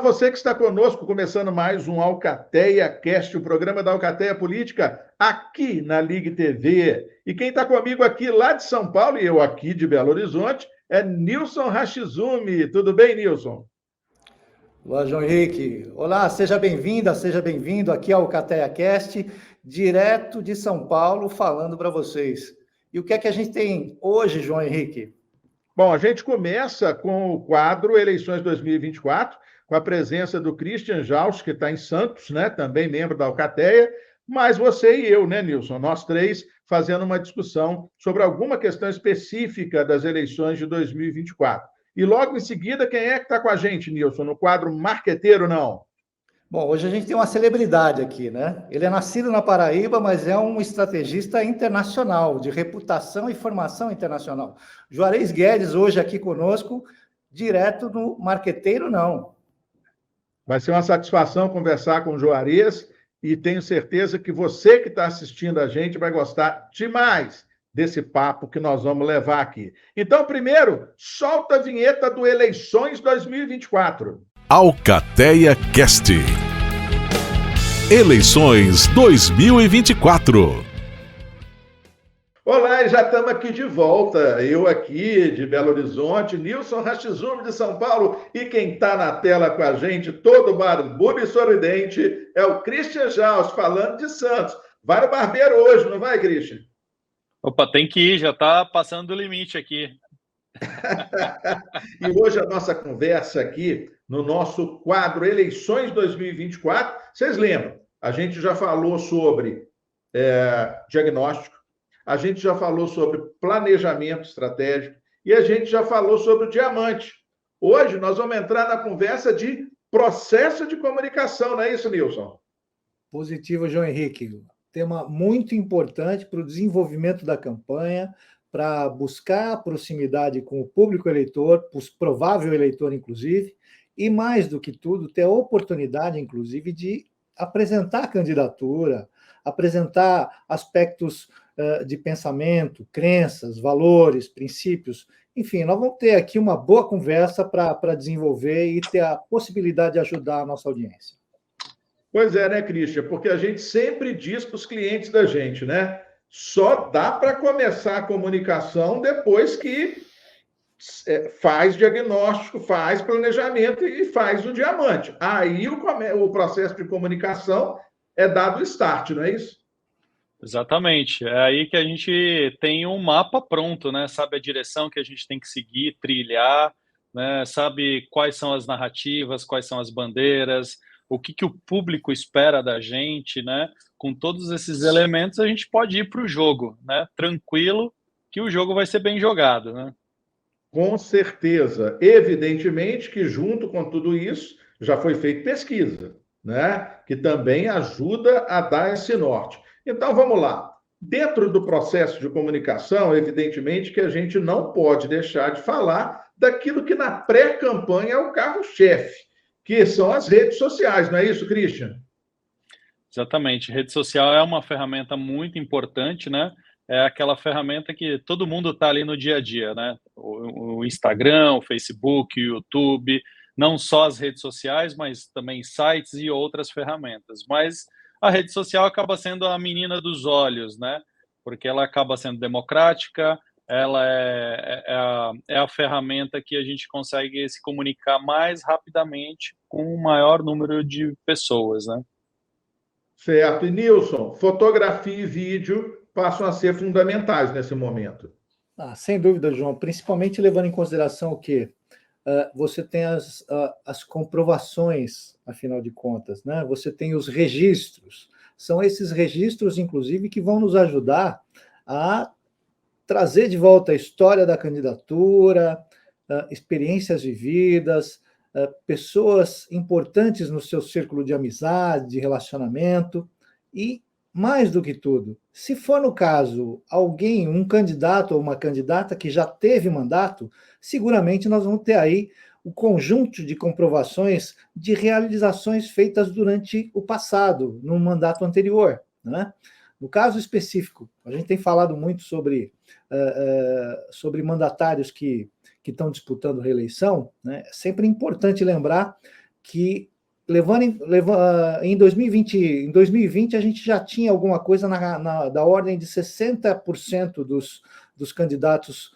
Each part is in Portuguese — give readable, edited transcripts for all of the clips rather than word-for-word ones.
você que está conosco, começando mais um Alcateia Cast, o programa da Alcateia Política, aqui na Ligue TV. E quem está comigo aqui lá de São Paulo e eu aqui de Belo Horizonte é Nilson Rashizumi. Tudo bem, Nilson? Olá, João Henrique. Olá, seja bem-vinda, seja bem-vindo aqui ao Alcateia Cast, direto de São Paulo, falando para vocês. E o que é que a gente tem hoje, João Henrique? Bom, a gente começa com o quadro Eleições 2024, com a presença do Christian Jaus, que está em Santos, né? Também membro da Alcateia, mas você e eu, né, Nilson? Nós três fazendo uma discussão sobre alguma questão específica das eleições de 2024. E logo em seguida, quem é que está com a gente, Nilson, no quadro Marqueteiro Não? Bom, hoje a gente tem uma celebridade aqui, né? Ele é nascido na Paraíba, mas é um estrategista internacional, de reputação e formação internacional. Juarez Guedes, hoje aqui conosco, direto no Marqueteiro Não. Vai ser uma satisfação conversar com o Juarez e tenho certeza que você que está assistindo a gente vai gostar demais desse papo que nós vamos levar aqui. Então, primeiro, solta a vinheta do Eleições 2024. Alcateia Cast. Eleições 2024. Olá, e já estamos aqui de volta. Eu aqui de Belo Horizonte, Nilson Rashizumi de São Paulo, e quem está na tela com a gente, todo barbudo e sorridente, é o Christian Jaus, falando de Santos. Vai no barbeiro hoje, não vai, Christian? Opa, tem que ir, já está passando do limite aqui. E hoje a nossa conversa aqui, no nosso quadro Eleições 2024, vocês lembram, a gente já falou sobre diagnóstico, a gente já falou sobre planejamento estratégico e a gente já falou sobre o diamante. Hoje nós vamos entrar na conversa de processo de comunicação, não é isso, Nilson? Positivo, João Henrique. Tema muito importante para o desenvolvimento da campanha, para buscar proximidade com o público eleitor, o provável eleitor, inclusive, e mais do que tudo, ter a oportunidade, inclusive, de apresentar a candidatura, apresentar aspectos de pensamento, crenças, valores, princípios. Enfim, nós vamos ter aqui uma boa conversa para desenvolver e ter a possibilidade de ajudar a nossa audiência. Pois é, né, Christian? Porque a gente sempre diz para os clientes da gente, né? Só dá para começar a comunicação depois que faz diagnóstico, faz planejamento e faz o diamante. Aí o processo de comunicação é dado o start, não é isso? Exatamente. É aí que a gente tem um mapa pronto, né? Sabe a direção que a gente tem que seguir, trilhar, né? Sabe quais são as narrativas, quais são as bandeiras, o que o público espera da gente, né? Com todos esses elementos, a gente pode ir para o jogo, né? Tranquilo, que o jogo vai ser bem jogado, né? Com certeza. Evidentemente que, junto com tudo isso, já foi feita pesquisa, né? Que também ajuda a dar esse norte. Então, vamos lá. Dentro do processo de comunicação, evidentemente que a gente não pode deixar de falar daquilo que na pré-campanha é o carro-chefe, que são as redes sociais, não é isso, Christian? Exatamente. Rede social é uma ferramenta muito importante, né? É aquela ferramenta que todo mundo está ali no dia a dia, né? O Instagram, o Facebook, o YouTube, não só as redes sociais, mas também sites e outras ferramentas. Mas a rede social acaba sendo a menina dos olhos, né? Porque ela acaba sendo democrática, ela é a ferramenta que a gente consegue se comunicar mais rapidamente com o maior número de pessoas, né? Certo. E, Nilson, fotografia e vídeo passam a ser fundamentais nesse momento. Sem dúvida, João, principalmente levando em consideração o quê? Você tem as comprovações, afinal de contas, né? Você tem os registros. São esses registros, inclusive, que vão nos ajudar a trazer de volta a história da candidatura, experiências vividas, pessoas importantes no seu círculo de amizade, de relacionamento, e, mais do que tudo, se for no caso alguém, um candidato ou uma candidata que já teve mandato, seguramente nós vamos ter aí o conjunto de comprovações de realizações feitas durante o passado, no mandato anterior, né? No caso específico, a gente tem falado muito sobre mandatários que estão disputando reeleição, né? É sempre importante lembrar que em 2020 a gente já tinha alguma coisa da ordem de 60% dos candidatos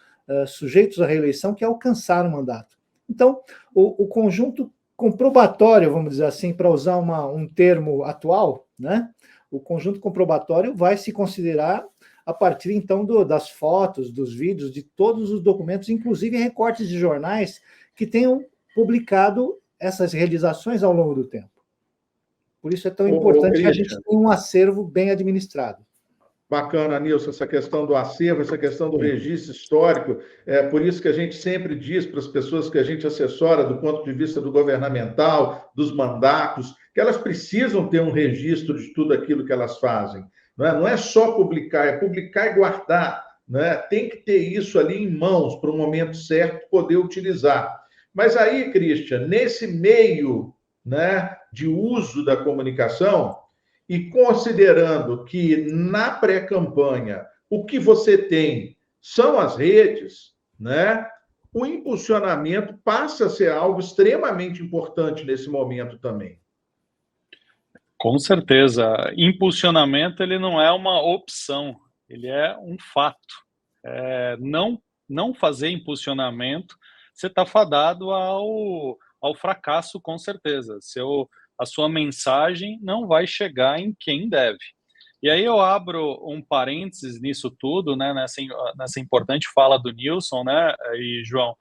sujeitos à reeleição que alcançaram o mandato. Então, o conjunto comprobatório, vamos dizer assim, para usar um termo atual, né? O conjunto comprobatório vai se considerar a partir, então, das fotos, dos vídeos, de todos os documentos, inclusive recortes de jornais que tenham publicado essas realizações ao longo do tempo. Por isso é tão importante que a gente tenha um acervo bem administrado. Bacana, Nilson, essa questão do acervo, essa questão do registro histórico. É por isso que a gente sempre diz para as pessoas que a gente assessora do ponto de vista do governamental, dos mandatos, que elas precisam ter um registro de tudo aquilo que elas fazem. Não é só publicar, é publicar e guardar. Né? Tem que ter isso ali em mãos para o momento certo poder utilizar. Mas aí, Christian, nesse meio, né, de uso da comunicação, e considerando que na pré-campanha o que você tem são as redes, né, o impulsionamento passa a ser algo extremamente importante nesse momento também. Com certeza. Impulsionamento ele não é uma opção, ele é um fato. Não fazer impulsionamento, você está fadado ao fracasso, com certeza. A sua mensagem não vai chegar em quem deve. E aí eu abro um parênteses nisso tudo, né, nessa importante fala do Nilson, né, e João,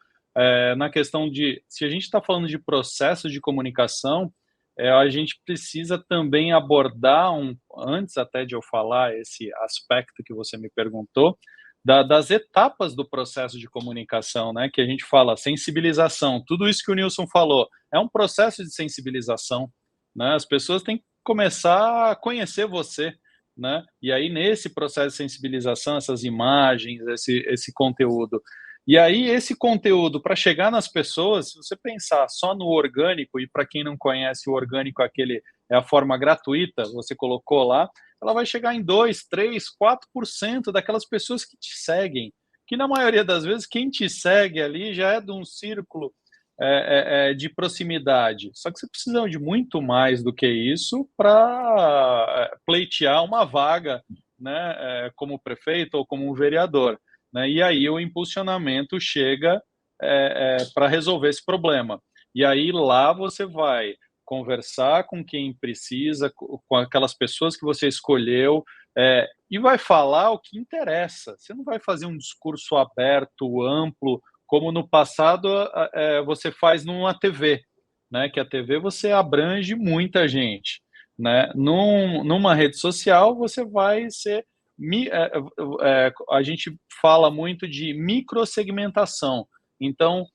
na questão de, se a gente está falando de processo de comunicação, a gente precisa também abordar, antes até de eu falar esse aspecto que você me perguntou, das etapas do processo de comunicação, né, que a gente fala sensibilização, tudo isso que o Nilson falou, é um processo de sensibilização, né, as pessoas têm que começar a conhecer você, né, e aí nesse processo de sensibilização, essas imagens, esse conteúdo, e aí esse conteúdo, para chegar nas pessoas, se você pensar só no orgânico, e para quem não conhece o orgânico, é a forma gratuita, você colocou lá, ela vai chegar em 2, 3, 4% daquelas pessoas que te seguem, que na maioria das vezes quem te segue ali já é de um círculo de proximidade. Só que você precisa de muito mais do que isso para pleitear uma vaga, né, como prefeito ou como um vereador. Né? E aí o impulsionamento chega para resolver esse problema. E aí lá você vai conversar com quem precisa, com aquelas pessoas que você escolheu, e vai falar o que interessa. Você não vai fazer um discurso aberto, amplo, como no passado você faz numa TV, né? Que a TV você abrange muita gente. Né? Numa rede social você vai ser... a gente fala muito de microsegmentação. Então,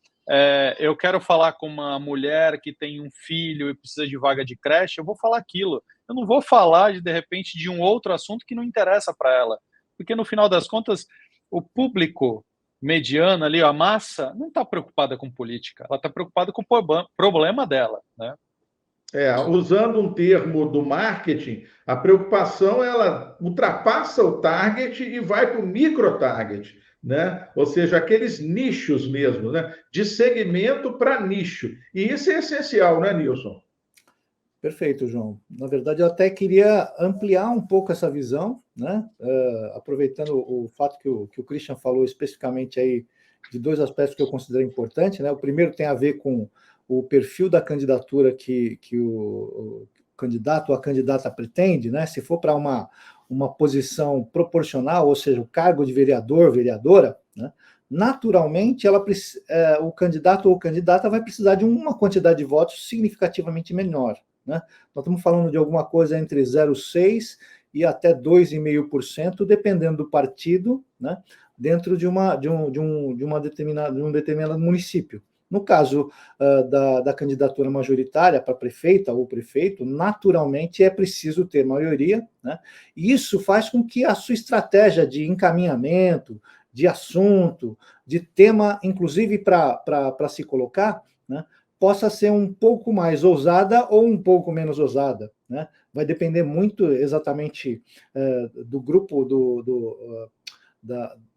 eu quero falar com uma mulher que tem um filho e precisa de vaga de creche, eu vou falar aquilo. Eu não vou falar, de repente, de um outro assunto que não interessa para ela. Porque, no final das contas, o público mediano ali, a massa, não está preocupada com política. Ela está preocupada com o problema dela, né? Usando um termo do marketing, a preocupação ela ultrapassa o target e vai para o micro-target, né? Ou seja, aqueles nichos mesmo, né? De segmento para nicho. E isso é essencial, né, Nilson? Perfeito, João. Na verdade, eu até queria ampliar um pouco essa visão, né? Aproveitando o fato que o Christian falou especificamente aí de dois aspectos que eu considero importantes, né? O primeiro tem a ver com o perfil da candidatura que o candidato ou a candidata pretende, né? Se for para uma posição proporcional, ou seja, o cargo de vereador, vereadora, né? Naturalmente, o candidato ou candidata vai precisar de uma quantidade de votos significativamente menor. Né? Nós estamos falando de alguma coisa entre 0,6% e até 2,5%, dependendo do partido, né? Dentro de um determinado município. No caso da candidatura majoritária para prefeita ou prefeito, naturalmente é preciso ter maioria, né? E isso faz com que a sua estratégia de encaminhamento, de assunto, de tema, inclusive para se colocar, né, possa ser um pouco mais ousada ou um pouco menos ousada. Né? Vai depender muito exatamente do grupo,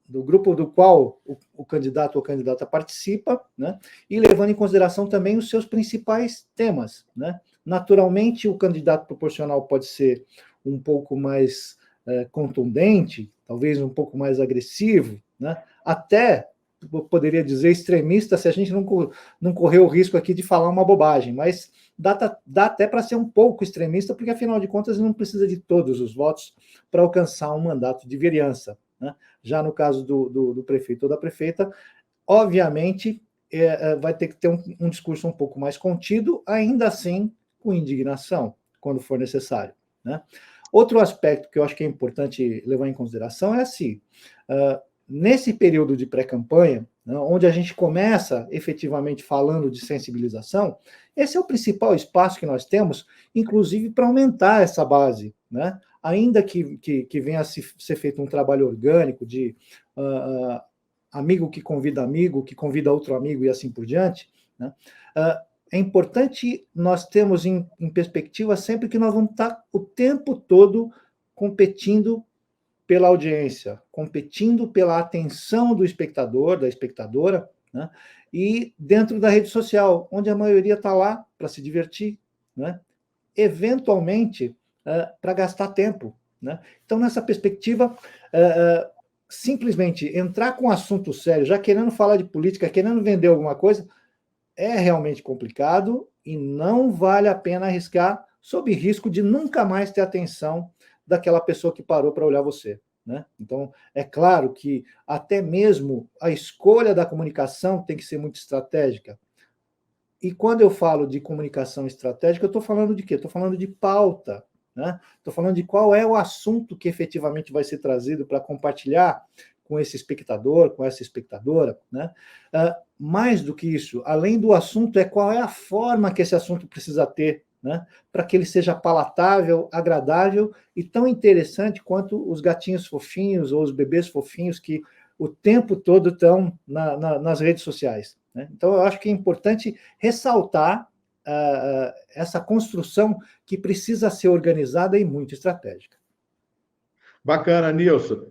do grupo do qual o candidato ou candidata participa, né? E levando em consideração também os seus principais temas, né? Naturalmente, o candidato proporcional pode ser um pouco mais contundente, talvez um pouco mais agressivo, né? Até, eu poderia dizer, extremista, se a gente não correr o risco aqui de falar uma bobagem, mas dá até para ser um pouco extremista, porque, afinal de contas, não precisa de todos os votos para alcançar um mandato de vereança, né? Já no caso do prefeito ou da prefeita, obviamente, vai ter que ter um discurso um pouco mais contido, ainda assim com indignação, quando for necessário, né? Outro aspecto que eu acho que é importante levar em consideração é assim, nesse período de pré-campanha, né, onde a gente começa efetivamente falando de sensibilização, esse é o principal espaço que nós temos, inclusive para aumentar essa base, né? Ainda que venha a ser feito um trabalho orgânico de amigo que convida outro amigo e assim por diante, né? É importante nós termos em perspectiva sempre que nós vamos estar o tempo todo competindo pela audiência, competindo pela atenção do espectador, da espectadora, né? E dentro da rede social, onde a maioria está lá para se divertir, né? Eventualmente, para gastar tempo, né? Então, nessa perspectiva, simplesmente entrar com um assunto sério, já querendo falar de política, querendo vender alguma coisa, é realmente complicado e não vale a pena arriscar, sob risco de nunca mais ter atenção daquela pessoa que parou para olhar você, né? Então, é claro que até mesmo a escolha da comunicação tem que ser muito estratégica. E quando eu falo de comunicação estratégica, eu estou falando de quê? Estou falando de pauta, né? Estou falando de qual é o assunto que efetivamente vai ser trazido para compartilhar com esse espectador, com essa espectadora, né? Mais do que isso, além do assunto, é qual é a forma que esse assunto precisa ter, né? Para que ele seja palatável, agradável e tão interessante quanto os gatinhos fofinhos ou os bebês fofinhos que o tempo todo estão nas redes sociais, né? Então, eu acho que é importante ressaltar essa construção que precisa ser organizada e muito estratégica. Bacana, Nilson.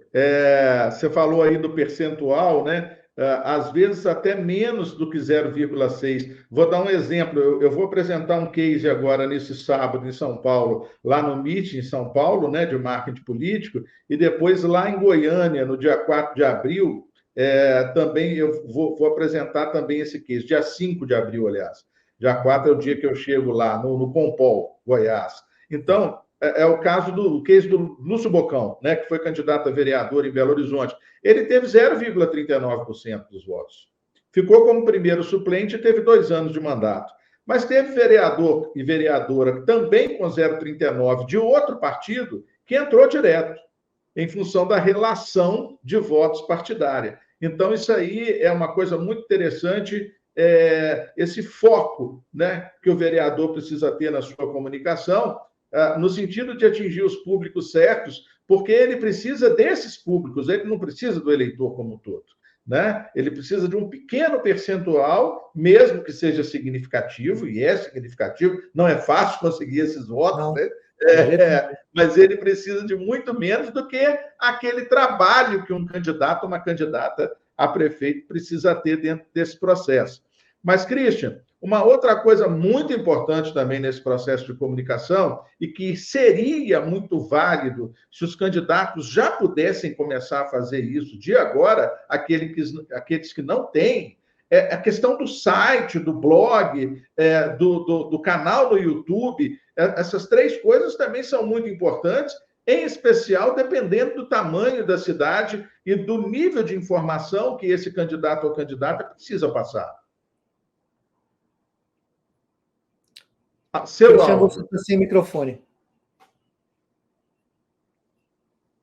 Você falou aí do percentual, né? Às vezes até menos do que 0,6. Vou dar um exemplo. Eu vou apresentar um case agora nesse sábado em São Paulo, lá no MIT em São Paulo, né, de marketing político, e depois lá em Goiânia, no dia 4 de abril, também eu vou apresentar também esse case, dia 5 de abril, aliás. Dia 4 é o dia que eu chego lá, no Pompol, Goiás. Então, é o caso do case do Lúcio Bocão, né, que foi candidato a vereador em Belo Horizonte. Ele teve 0,39% dos votos. Ficou como primeiro suplente e teve 2 anos de mandato. Mas teve vereador e vereadora também com 0,39% de outro partido que entrou direto, em função da relação de votos partidária. Então, isso aí é uma coisa muito interessante, esse foco, né, que o vereador precisa ter na sua comunicação, no sentido de atingir os públicos certos, porque ele precisa desses públicos, ele não precisa do eleitor como um todo, né? Ele precisa de um pequeno percentual, mesmo que seja significativo, e é significativo, não é fácil conseguir esses votos, não, né? Mas ele precisa de muito menos do que aquele trabalho que um candidato ou uma candidata a prefeito precisa ter dentro desse processo. Mas, Christian, uma outra coisa muito importante também nesse processo de comunicação e que seria muito válido se os candidatos já pudessem começar a fazer isso de agora, aqueles que não têm, é a questão do site, do blog, do canal no YouTube. Essas 3 coisas também são muito importantes, em especial dependendo do tamanho da cidade e do nível de informação que esse candidato ou candidata precisa passar. Cristian, você está sem microfone.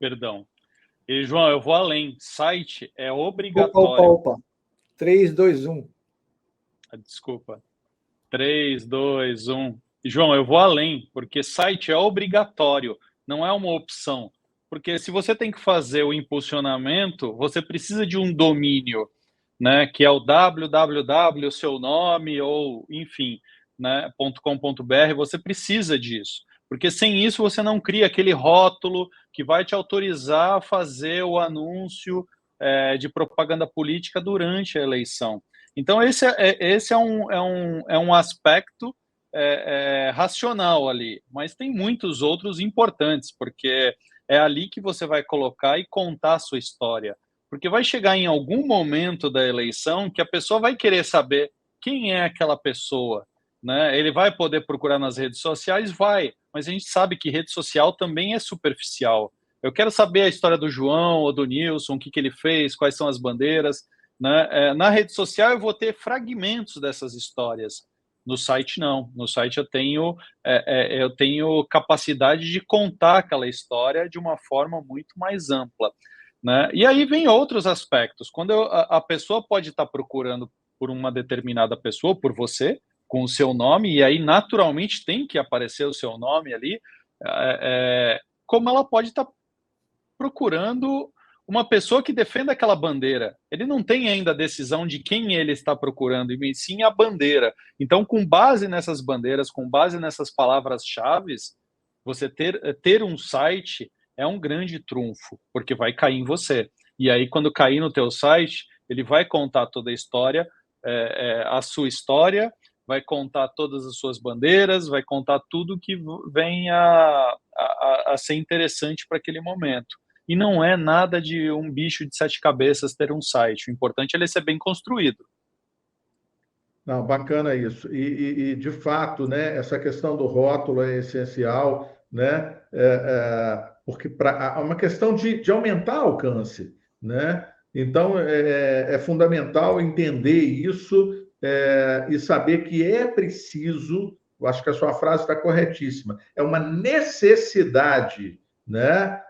Perdão. E, João, eu vou além. Site é obrigatório. Opa. 3, 2, 1. Desculpa. 3, 2, 1. João, eu vou além, porque site é obrigatório, não é uma opção. Porque se você tem que fazer o impulsionamento, você precisa de um domínio, né, que é o www, seu nome, ou enfim, né, .com.br, você precisa disso. Porque sem isso você não cria aquele rótulo que vai te autorizar a fazer o anúncio de propaganda política durante a eleição. Então, esse é um aspecto racional ali, mas tem muitos outros importantes, porque é ali que você vai colocar e contar a sua história. Porque vai chegar em algum momento da eleição que a pessoa vai querer saber quem é aquela pessoa, né? Ele vai poder procurar nas redes sociais? Vai, mas a gente sabe que rede social também é superficial. Eu quero saber a história do João ou do Nilson, o que ele fez, quais são as bandeiras, né? Na rede social eu vou ter fragmentos dessas histórias. No site não. No site eu tenho capacidade de contar aquela história de uma forma muito mais ampla, né? E aí vem outros aspectos. Quando a pessoa pode estar procurando por uma determinada pessoa, por você, com o seu nome, e aí naturalmente tem que aparecer o seu nome ali, como ela pode estar procurando uma pessoa que defenda aquela bandeira. Ele não tem ainda a decisão de quem ele está procurando, e sim a bandeira. Então, com base nessas bandeiras, com base nessas palavras-chave, você ter um site é um grande trunfo, porque vai cair em você. E aí, quando cair no teu site, ele vai contar toda a história, a sua história, vai contar todas as suas bandeiras, vai contar tudo que vem a ser interessante para aquele momento. E não é nada de um bicho de 7 cabeças ter um site. O importante é ele ser bem construído. Não, bacana isso. E de fato, né, essa questão do rótulo é essencial, né, porque é uma questão de aumentar o alcance, né? Então, é fundamental entender isso e saber que é preciso, eu acho que a sua frase está corretíssima, é uma necessidade, né,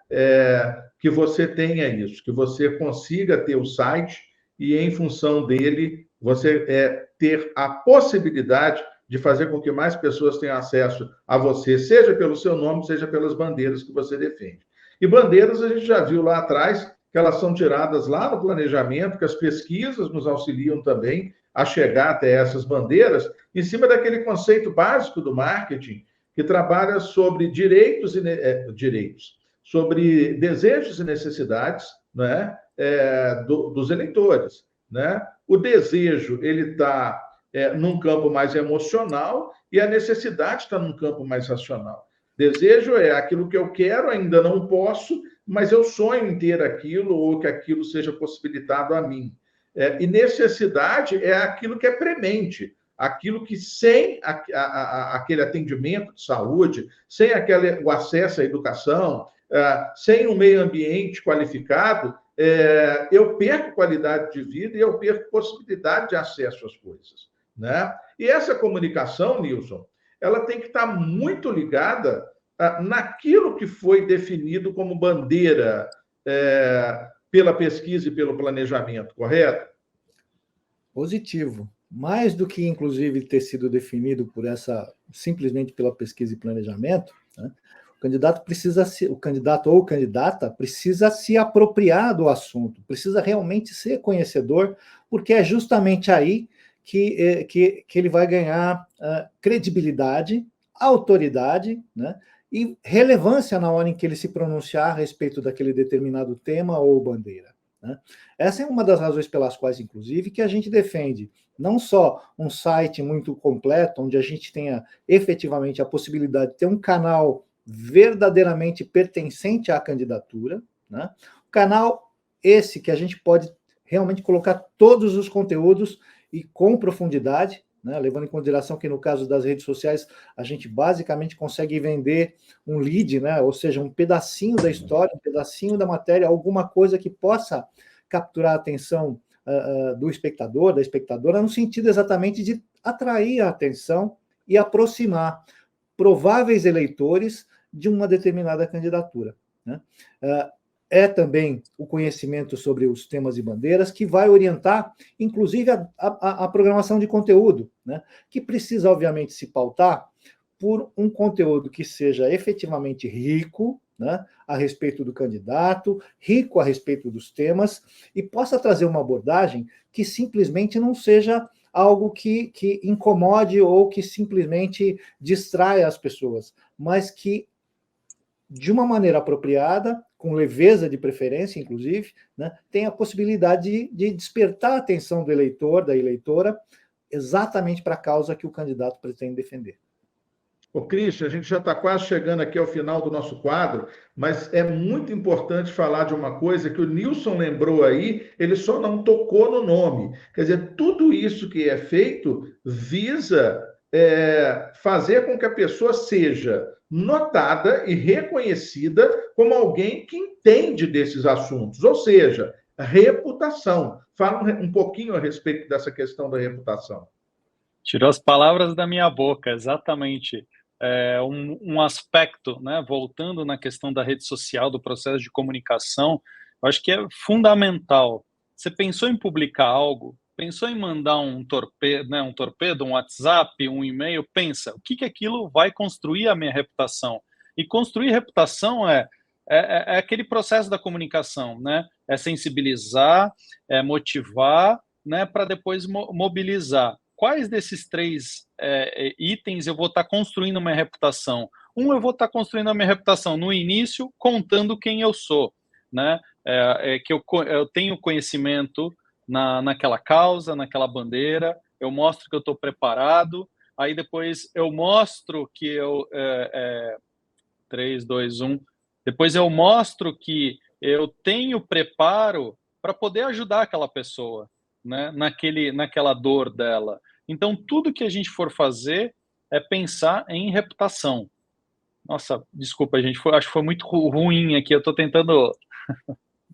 que você tenha isso, que você consiga ter o site e, em função dele, você ter a possibilidade de fazer com que mais pessoas tenham acesso a você, seja pelo seu nome, seja pelas bandeiras que você defende. E bandeiras, a gente já viu lá atrás, que elas são tiradas lá no planejamento, que as pesquisas nos auxiliam também a chegar até essas bandeiras, em cima daquele conceito básico do marketing, que trabalha sobre direitos, sobre desejos e necessidades, né, dos eleitores, né? O desejo, ele está num campo mais emocional e a necessidade está num campo mais racional. Desejo é aquilo que eu quero, ainda não posso, mas eu sonho em ter aquilo ou que aquilo seja possibilitado a mim. E necessidade é aquilo que é premente, aquilo que sem aquele atendimento de saúde, sem o acesso à educação, sem um meio ambiente qualificado, eu perco qualidade de vida e eu perco possibilidade de acesso às coisas, né? E essa comunicação, Nilson, ela tem que estar muito ligada naquilo que foi definido como bandeira pela pesquisa e pelo planejamento, correto? Positivo. Mais do que, inclusive, ter sido definido simplesmente pela pesquisa e planejamento, né? O candidato ou candidata precisa se apropriar do assunto, precisa realmente ser conhecedor, porque é justamente aí que ele vai ganhar credibilidade, autoridade, né, e relevância na hora em que ele se pronunciar a respeito daquele determinado tema ou bandeira, né? Essa é uma das razões pelas quais, inclusive, que a gente defende não só um site muito completo, onde a gente tenha efetivamente a possibilidade de ter um canal verdadeiramente pertencente à candidatura, né? O canal esse que a gente pode realmente colocar todos os conteúdos e com profundidade, né? Levando em consideração que no caso das redes sociais a gente basicamente consegue vender um lead, né? Ou seja, um pedacinho da história, um pedacinho da matéria, alguma coisa que possa capturar a atenção do espectador, da espectadora, no sentido exatamente de atrair a atenção e aproximar prováveis eleitores de uma determinada candidatura, né? É também o conhecimento sobre os temas e bandeiras que vai orientar, inclusive, a programação de conteúdo, né? Que precisa, obviamente, se pautar por um conteúdo que seja efetivamente rico, né, a respeito do candidato, rico a respeito dos temas, e possa trazer uma abordagem que simplesmente não seja algo que incomode ou que simplesmente distraia as pessoas, mas que de uma maneira apropriada, com leveza de preferência, inclusive, né, tem a possibilidade de despertar a atenção do eleitor, da eleitora, exatamente para a causa que o candidato pretende defender. Ô, Cristian, a gente já está quase chegando aqui ao final do nosso quadro, mas é muito importante falar de uma coisa que o Nilson lembrou aí, ele só não tocou no nome. Quer dizer, tudo isso que é feito visa fazer com que a pessoa seja notada e reconhecida como alguém que entende desses assuntos, ou seja, reputação. Fala um pouquinho a respeito dessa questão da reputação. Tirou as palavras da minha boca, exatamente. Um aspecto, né, voltando na questão da rede social, do processo de comunicação, eu acho que é fundamental. Você pensou em publicar algo? Pensou em mandar um torpedo, um WhatsApp, um e-mail? Pensa, o que aquilo vai construir a minha reputação? E construir reputação é aquele processo da comunicação, né? É sensibilizar, é motivar, né, para depois mobilizar. Quais desses três itens eu vou estar construindo uma reputação? Eu vou estar construindo a minha reputação no início, contando quem eu sou, né? Que eu tenho conhecimento naquela causa, naquela bandeira, eu mostro que eu estou preparado, aí depois eu mostro que eu... 3, 2, 1... Depois eu mostro que eu tenho preparo para poder ajudar aquela pessoa, né, naquela dor dela. Então, tudo que a gente for fazer é pensar em reputação. Nossa, desculpa, gente, acho que foi muito ruim aqui, eu estou tentando...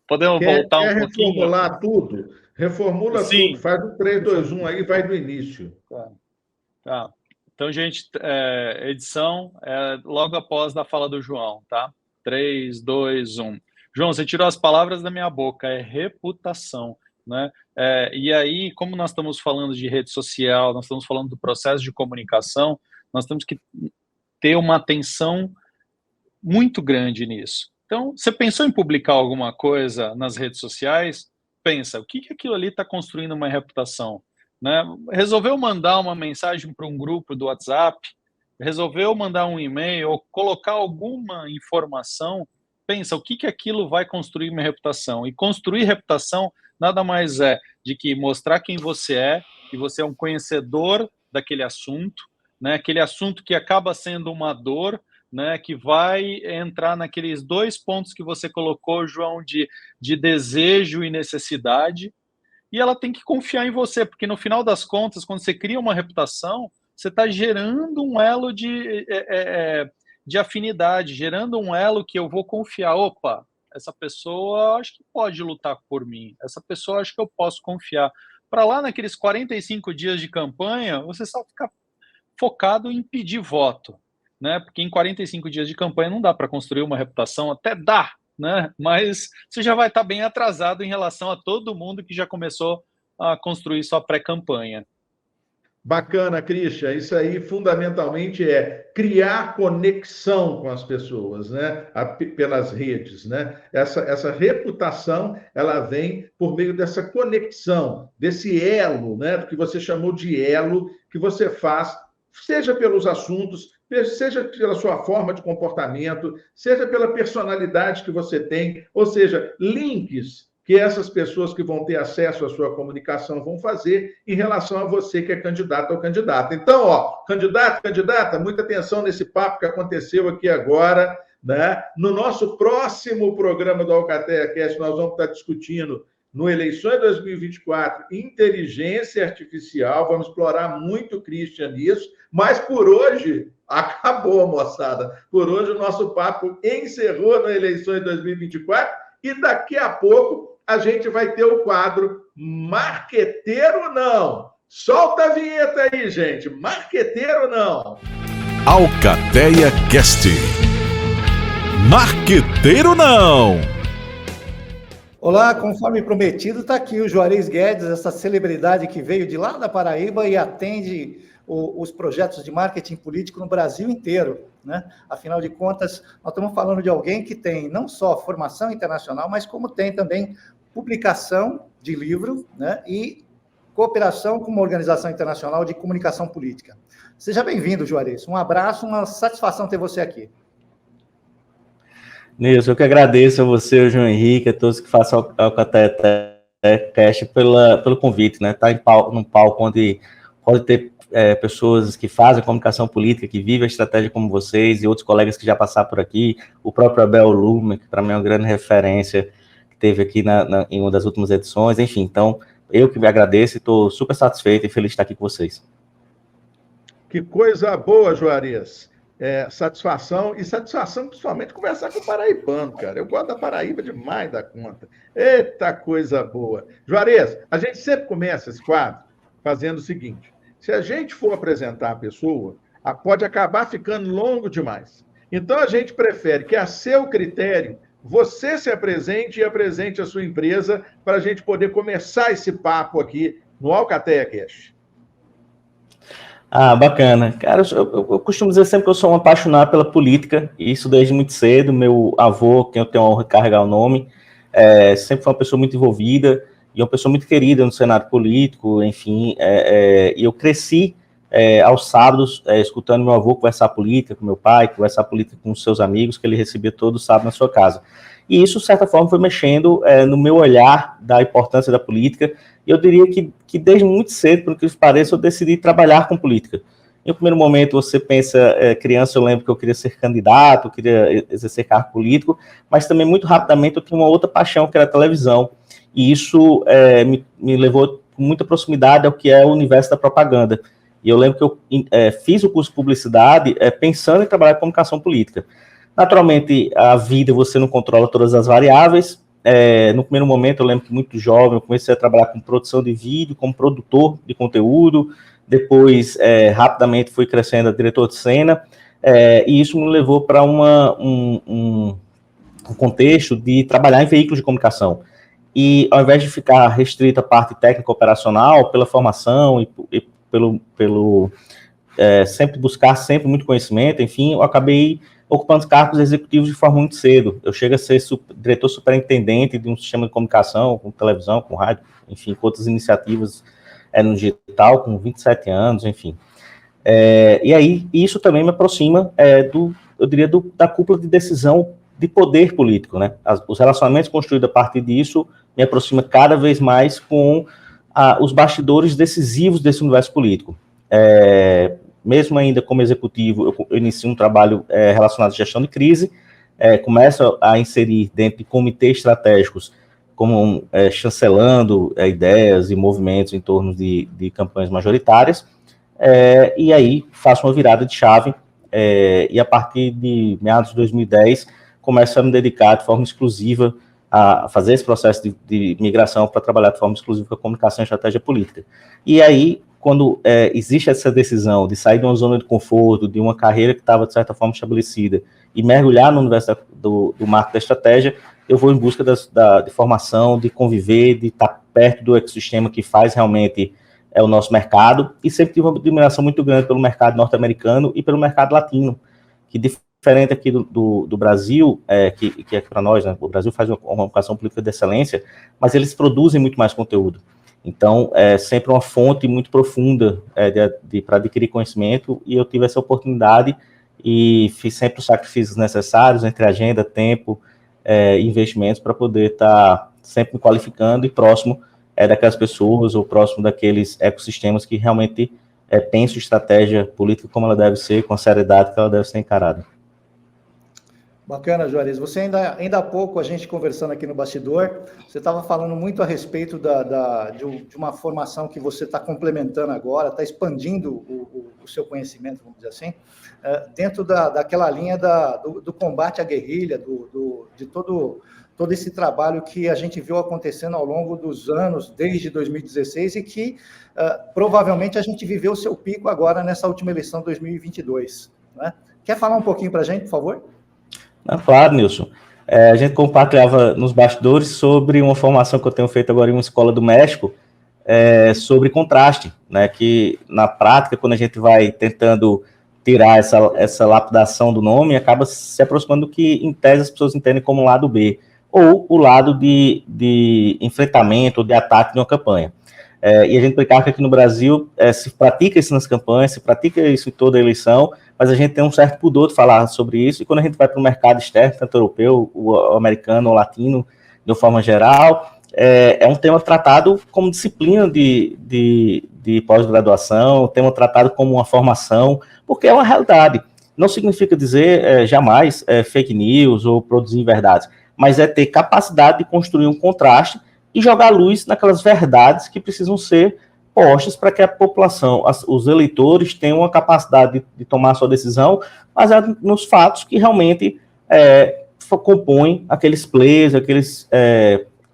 Podemos voltar um pouquinho? Reformular tudo? Reformula Sim. tudo, faz o 3, 2, 1 aí, vai do início. Tá. Então, gente, edição logo após da fala do João, tá? 3, 2, 1. João, você tirou as palavras da minha boca, é reputação, né? E aí, como nós estamos falando de rede social, nós estamos falando do processo de comunicação, nós temos que ter uma atenção muito grande nisso. Então, você pensou em publicar alguma coisa nas redes sociais? Pensa, o que aquilo ali está construindo uma reputação? Né? Resolveu mandar uma mensagem para um grupo do WhatsApp, resolveu mandar um e-mail ou colocar alguma informação, pensa, o que aquilo vai construir uma reputação? E construir reputação nada mais é de que mostrar quem você é, que você é um conhecedor daquele assunto, né? Aquele assunto que acaba sendo uma dor, né, que vai entrar naqueles 2 pontos que você colocou, João, de desejo e necessidade, e ela tem que confiar em você, porque no final das contas, quando você cria uma reputação, você está gerando um elo de afinidade, gerando um elo que eu vou confiar. Opa, essa pessoa acho que pode lutar por mim, essa pessoa acho que eu posso confiar. Para lá, naqueles 45 dias de campanha, você só fica focado em pedir voto, né? Porque em 45 dias de campanha não dá para construir uma reputação, até dá, né? Mas você já vai estar bem atrasado em relação a todo mundo que já começou a construir sua pré-campanha. Bacana, Cristian. Isso aí, fundamentalmente, é criar conexão com as pessoas, né? Pelas redes, né? Essa reputação, ela vem por meio dessa conexão, desse elo, né? Do que você chamou de elo, que você faz, seja pelos assuntos, seja pela sua forma de comportamento, seja pela personalidade que você tem, ou seja, links que essas pessoas que vão ter acesso à sua comunicação vão fazer em relação a você que é candidato ou candidata. Então, candidato, candidata, muita atenção nesse papo que aconteceu aqui agora, né? No nosso próximo programa do Alcateia Cast, nós vamos estar discutindo no Eleições 2024, inteligência artificial, vamos explorar muito, Cristian, nisso, mas por hoje acabou, moçada. Por hoje o nosso papo encerrou no Eleições 2024 e daqui a pouco a gente vai ter o quadro Marqueteiro Não. Solta a vinheta aí, gente. Marqueteiro Não. Alcateia Cast. Marqueteiro Não. Olá, conforme prometido, está aqui o Juarez Guedes, essa celebridade que veio de lá da Paraíba e atende os projetos de marketing político no Brasil inteiro, né? Afinal de contas, nós estamos falando de alguém que tem não só formação internacional, mas como tem também publicação de livro, né? E cooperação com uma organização internacional de comunicação política. Seja bem-vindo, Juarez. Um abraço, uma satisfação ter você aqui. Nilson, eu que agradeço a você, o João Henrique, a todos que façam o Alcateia Cast pelo convite, né? Estar num palco onde pode ter pessoas que fazem comunicação política, que vivem a estratégia como vocês e outros colegas que já passaram por aqui, o próprio Abel Lume, que para mim é uma grande referência, que teve aqui em uma das últimas edições, enfim, então eu que me agradeço e estou super satisfeito e feliz de estar aqui com vocês. Que coisa boa, Juarez. Satisfação principalmente conversar com o paraibano, cara. Eu gosto da Paraíba demais da conta. Eita coisa boa. Juarez, a gente sempre começa esse quadro fazendo o seguinte: se a gente for apresentar a pessoa, pode acabar ficando longo demais. Então a gente prefere que, a seu critério, você se apresente e apresente a sua empresa para a gente poder começar esse papo aqui no Alcateia Cast. Bacana. Cara, eu costumo dizer sempre que eu sou um apaixonado pela política, e isso desde muito cedo. Meu avô, quem eu tenho a honra de carregar o nome, sempre foi uma pessoa muito envolvida e uma pessoa muito querida no cenário político, enfim, e eu cresci aos sábados escutando meu avô conversar política com meu pai, conversar política com os seus amigos, que ele recebia todo sábado na sua casa. E isso, de certa forma, foi mexendo no meu olhar da importância da política. E eu diria que desde muito cedo, por que pareça, eu decidi trabalhar com política. Em um primeiro momento, você pensa, criança, eu lembro que eu queria ser candidato, eu queria exercer cargo político, mas também, muito rapidamente, eu tinha uma outra paixão, que era a televisão. E isso me levou com muita proximidade ao que é o universo da propaganda. E eu lembro que eu fiz o curso de publicidade pensando em trabalhar com comunicação política. Naturalmente, a vida você não controla todas as variáveis. No primeiro momento, eu lembro que muito jovem, eu comecei a trabalhar com produção de vídeo, como produtor de conteúdo. Depois, rapidamente, fui crescendo a diretor de cena. E isso me levou para um contexto de trabalhar em veículos de comunicação. E, ao invés de ficar restrito à parte técnica operacional, pela formação e pelo sempre buscar sempre muito conhecimento, enfim, eu acabei ocupando cargos executivos de forma muito cedo. Eu chego a ser diretor superintendente de um sistema de comunicação, com televisão, com rádio, enfim, com outras iniciativas no digital, com 27 anos, enfim. E aí, isso também me aproxima eu diria, da cúpula de decisão de poder político, né? Os relacionamentos construídos a partir disso me aproxima cada vez mais com os bastidores decisivos desse universo político. Mesmo ainda como executivo, eu inicio um trabalho relacionado à gestão de crise, começo a inserir dentro de comitês estratégicos, como chancelando ideias e movimentos em torno de campanhas majoritárias, e aí faço uma virada de chave, e a partir de meados de 2010, começo a me dedicar de forma exclusiva a fazer esse processo de migração para trabalhar de forma exclusiva com a comunicação e estratégia política. E aí, quando existe essa decisão de sair de uma zona de conforto, de uma carreira que estava, de certa forma, estabelecida, e mergulhar no universo do marco da estratégia, eu vou em busca de formação, de conviver, de estar perto do ecossistema que faz realmente o nosso mercado, e sempre tive uma admiração muito grande pelo mercado norte-americano e pelo mercado latino, que diferente aqui do Brasil, que é para nós, né? O Brasil faz uma comunicação política de excelência, mas eles produzem muito mais conteúdo. Então, é sempre uma fonte muito profunda para adquirir conhecimento, e eu tive essa oportunidade e fiz sempre os sacrifícios necessários entre agenda, tempo, investimentos, para poder estar sempre me qualificando e próximo daquelas pessoas ou próximo daqueles ecossistemas que realmente pensam estratégia política como ela deve ser, com a seriedade que ela deve ser encarada. Bacana, Juarez. Você ainda há pouco, a gente conversando aqui no bastidor, você estava falando muito a respeito de uma formação que você está complementando agora, está expandindo o seu conhecimento, vamos dizer assim, dentro daquela linha do combate à guerrilha, de todo esse trabalho que a gente viu acontecendo ao longo dos anos, desde 2016, e que provavelmente a gente viveu o seu pico agora nessa última eleição 2022. Né? Quer falar um pouquinho para a gente, por favor? Claro, Nilson. A gente compartilhava nos bastidores sobre uma formação que eu tenho feito agora em uma escola do México, sobre contraste, né? Que na prática, quando a gente vai tentando tirar essa lapidação do nome, acaba se aproximando do que, em tese, as pessoas entendem como lado B, ou o lado de enfrentamento ou de ataque de uma campanha. E a gente brincava que aqui no Brasil se pratica isso nas campanhas, se pratica isso em toda a eleição, mas a gente tem um certo pudor de falar sobre isso, e quando a gente vai para o mercado externo, tanto europeu, o americano, o latino, de uma forma geral, é um tema tratado como disciplina de pós-graduação, um tema tratado como uma formação, porque é uma realidade. Não significa dizer jamais fake news ou produzir verdades, mas é ter capacidade de construir um contraste e jogar luz naquelas verdades que precisam ser postas para que a população, os eleitores, tenham a capacidade de tomar a sua decisão baseado nos fatos que realmente compõem aqueles players, aqueles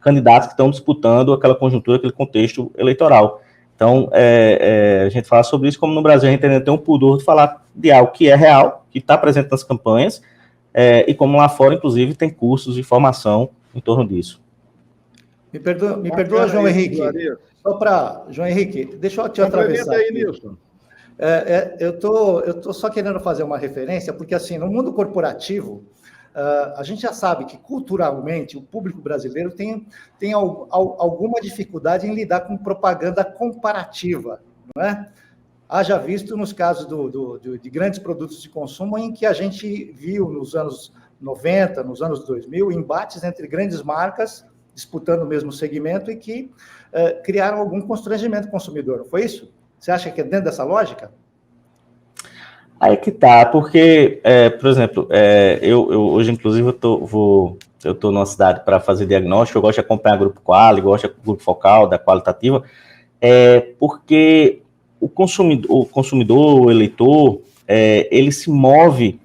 candidatos que estão disputando aquela conjuntura, aquele contexto eleitoral. Então, a gente fala sobre isso, como no Brasil a gente ainda tem um pudor de falar de algo que é real, que está presente nas campanhas, e como lá fora, inclusive, tem cursos de formação em torno disso. Me perdoa, João Henrique. Só para... João Henrique, deixa eu te atravessar aí, Nilson. Eu tô só querendo fazer uma referência, porque, assim, no mundo corporativo, a gente já sabe que, culturalmente, o público brasileiro tem alguma dificuldade em lidar com propaganda comparativa, não é? Haja visto nos casos de grandes produtos de consumo, em que a gente viu nos anos 90, nos anos 2000, embates entre grandes marcas disputando o mesmo segmento e que criaram algum constrangimento consumidor, não foi isso? Você acha que é dentro dessa lógica? Aí que tá, porque, por exemplo, eu hoje, inclusive, eu tô numa cidade para fazer diagnóstico, eu gosto de acompanhar grupo Quali, gosto de grupo focal, da qualitativa, porque o consumidor, o eleitor, ele se move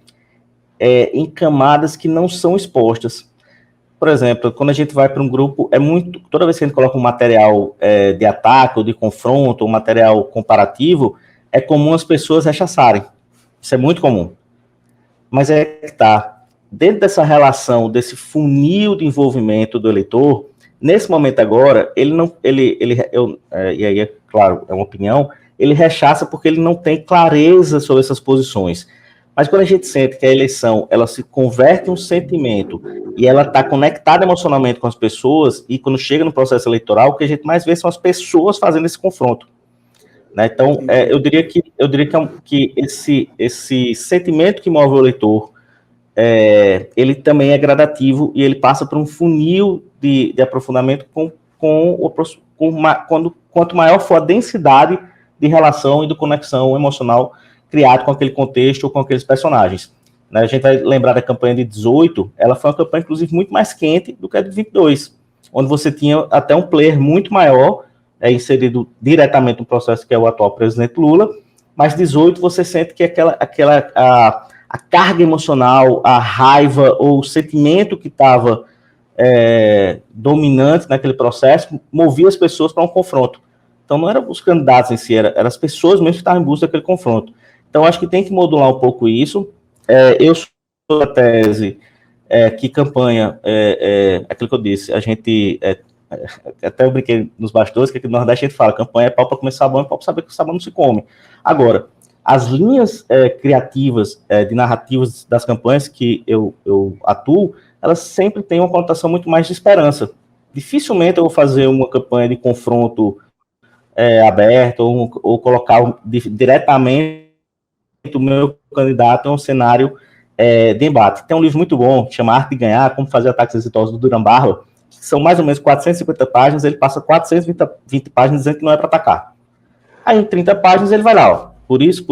em camadas que não são expostas. Por exemplo, quando a gente vai para um grupo, toda vez que a gente coloca um material de ataque ou de confronto, um material comparativo, é comum as pessoas rechaçarem. Isso é muito comum. Mas dentro dessa relação, desse funil de envolvimento do eleitor, nesse momento agora, e aí é claro, é uma opinião, ele rechaça porque ele não tem clareza sobre essas posições. Mas quando a gente sente que a eleição, ela se converte em um sentimento e ela está conectada emocionalmente com as pessoas, e quando chega no processo eleitoral, o que a gente mais vê são as pessoas fazendo esse confronto. Né? Então, eu diria que esse sentimento que move o eleitor, ele também é gradativo e ele passa por um funil de aprofundamento quanto maior for a densidade de relação e de conexão emocional criado com aquele contexto ou com aqueles personagens. Né? A gente vai lembrar da campanha de 18, ela foi uma campanha, inclusive, muito mais quente do que a de 22, onde você tinha até um player muito maior inserido diretamente no processo, que é o atual presidente Lula, mas 18 você sente que a carga emocional, a raiva ou o sentimento que estava dominante naquele processo movia as pessoas para um confronto. Então não eram os candidatos em si, eram as pessoas mesmo que estavam em busca daquele confronto. Então acho que tem que modular um pouco isso. Eu sou da tese que campanha, aquilo que eu disse, a gente... até eu brinquei nos bastidores, que aqui no Nordeste a gente fala, campanha é pau para comer sabão e pau para saber que o sabão não se come. Agora, as linhas criativas de narrativas das campanhas que eu atuo, elas sempre têm uma conotação muito mais de esperança. Dificilmente eu vou fazer uma campanha de confronto aberto ou colocar diretamente o meu candidato em um cenário de embate. Tem um livro muito bom, que chama Arte de Ganhar, Como Fazer Ataques Exitosos, do Duran Barra, que são mais ou menos 450 páginas, ele passa 420 páginas dizendo que não é para atacar. Aí em 30 páginas ele vai lá, ó, por isso.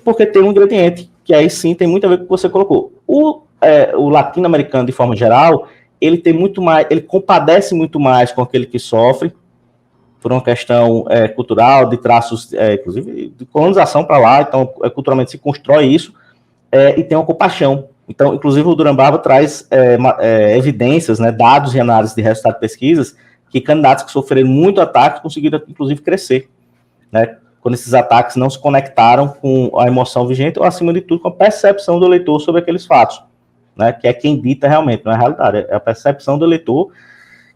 Porque tem um ingrediente, que aí sim tem muito a ver com o que você colocou. O latino-americano, de forma geral, ele tem muito mais, ele compadece muito mais com aquele que sofre, por uma questão cultural, de traços, inclusive, de colonização para lá, então, culturalmente se constrói isso, e tem uma compaixão. Então, inclusive, o Duran Barba traz evidências, né, dados e análises de resultado de pesquisas, que candidatos que sofreram muito ataque conseguiram, inclusive, crescer, né, quando esses ataques não se conectaram com a emoção vigente, ou, acima de tudo, com a percepção do eleitor sobre aqueles fatos, né, que é quem dita realmente, não é a realidade, é a percepção do eleitor,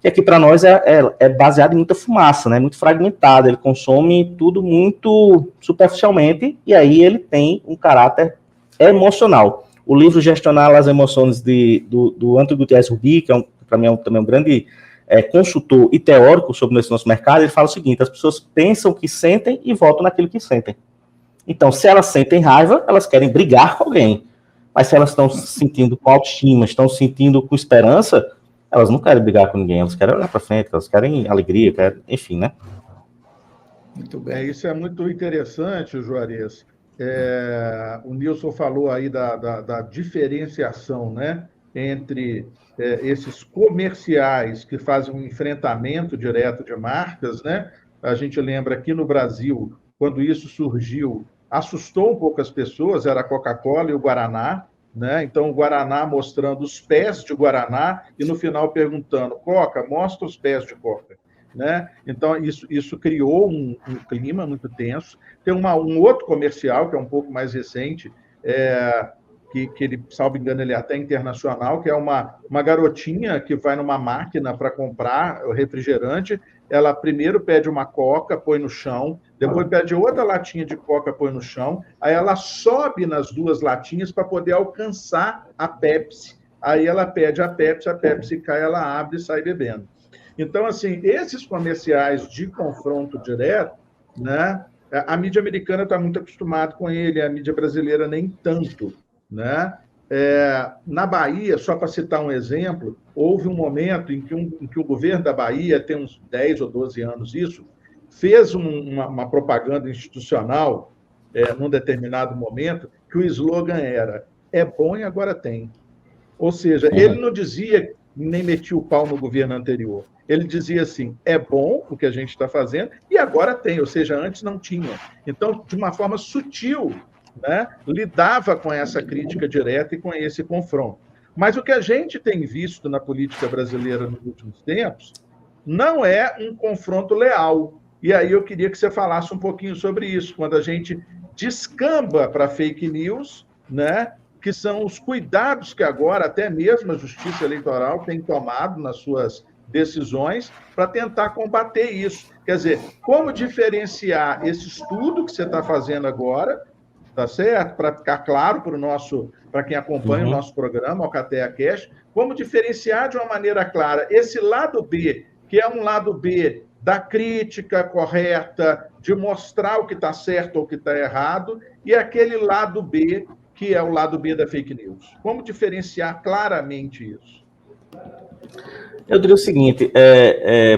que aqui para nós é baseado em muita fumaça, né, muito fragmentado, ele consome tudo muito superficialmente, e aí ele tem um caráter emocional. O livro Gestionar as Emoções do Antônio Gutierrez Rubi, que para mim também um grande consultor e teórico sobre esse nosso mercado, ele fala o seguinte: as pessoas pensam que sentem e votam naquilo que sentem. Então, se elas sentem raiva, elas querem brigar com alguém. Mas se elas estão se sentindo com autoestima, estão se sentindo com esperança, elas não querem brigar com ninguém, elas querem olhar para frente, elas querem alegria, enfim, né? Muito bem. Isso é muito interessante, Juarez. O Nilson falou aí da diferenciação, né, entre esses comerciais que fazem um enfrentamento direto de marcas, né? A gente lembra aqui no Brasil, quando isso surgiu, assustou um pouco as pessoas, era a Coca-Cola e o Guaraná, né? Então, o Guaraná mostrando os pés de Guaraná e no final perguntando, Coca, mostra os pés de Coca. Né? Então, isso criou um clima muito tenso. Tem um outro comercial, que é um pouco mais recente, que ele, salvo engano, ele é até internacional, que é uma garotinha que vai numa máquina para comprar o refrigerante, ela primeiro pede uma Coca, põe no chão, depois pede outra latinha de Coca, põe no chão, aí ela sobe nas duas latinhas para poder alcançar a Pepsi. Aí ela pede a Pepsi cai, ela abre e sai bebendo. Então, assim, esses comerciais de confronto direto, né, a mídia americana está muito acostumada com ele, a mídia brasileira nem tanto, né? Na Bahia, só para citar um exemplo, houve um momento em que o governo da Bahia, tem uns 10 ou 12 anos isso, fez uma propaganda institucional, num determinado momento, que o slogan era "é bom e agora tem". Ou seja, ele não dizia, nem metia o pau no governo anterior. Ele dizia assim, é bom o que a gente está fazendo e agora tem, ou seja, antes não tinha. Então, de uma forma sutil, né, lidava com essa crítica direta e com esse confronto. Mas o que a gente tem visto na política brasileira nos últimos tempos não é um confronto leal. E aí eu queria que você falasse um pouquinho sobre isso, quando a gente descamba para fake news, né, que são os cuidados que agora até mesmo a Justiça Eleitoral tem tomado nas suas decisões para tentar combater isso. Quer dizer, como diferenciar esse estudo que você está fazendo agora, tá certo? Para ficar claro para quem acompanha o nosso programa, Alcateia Cash, como diferenciar de uma maneira clara esse lado B, que é um lado B da crítica correta, de mostrar o que está certo ou o que está errado, e aquele lado B, que é o lado B da fake news. Como diferenciar claramente isso? Eu diria o seguinte,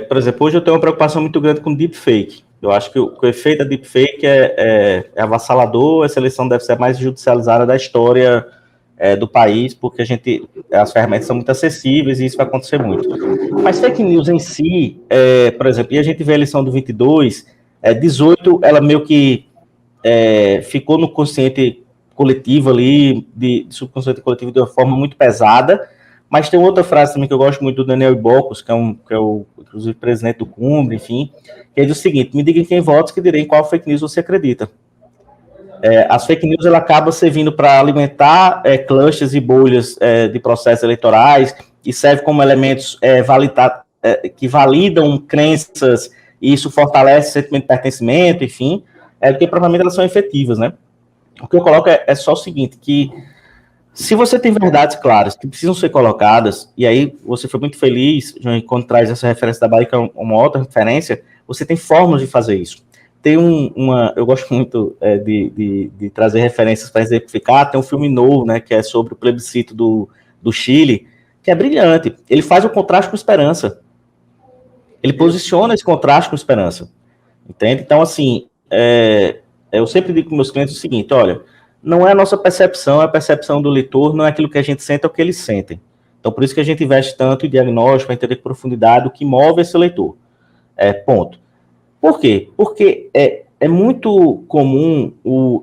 por exemplo, hoje eu tenho uma preocupação muito grande com deepfake. Eu acho que o efeito da deepfake é avassalador, essa eleição deve ser a mais judicializada da história do país, porque as ferramentas são muito acessíveis e isso vai acontecer muito. Mas fake news em si, por exemplo, e a gente vê a eleição do 22, 18, ela meio que ficou no consciente coletivo ali, de subconsciente coletivo de uma forma muito pesada. Mas tem outra frase também que eu gosto muito do Daniel Ibocos, que é o inclusive, presidente do Cumbre, enfim, que é o seguinte, me diga em quem votos que direi em qual fake news você acredita. As fake news ela acaba servindo para alimentar clusters e bolhas de processos eleitorais e serve como elementos que validam crenças e isso fortalece o sentimento de pertencimento, enfim, porque provavelmente elas são efetivas, né? O que eu coloco é só o seguinte, que se você tem verdades claras que precisam ser colocadas, e aí você foi muito feliz, João, quando traz essa referência da Bahia, que é uma outra referência, você tem formas de fazer isso. Tem eu gosto muito de trazer referências para exemplificar, tem um filme novo, né, que é sobre o plebiscito do Chile, que é brilhante. Ele faz o contraste com esperança. Ele posiciona esse contraste com esperança. Entende? Então, assim, eu sempre digo para meus clientes o seguinte, olha, não é a nossa percepção, é a percepção do leitor, não é aquilo que a gente sente, é o que eles sentem. Então, por isso que a gente investe tanto em diagnóstico, para entender com profundidade o que move esse leitor. Ponto. Por quê? Porque é muito comum,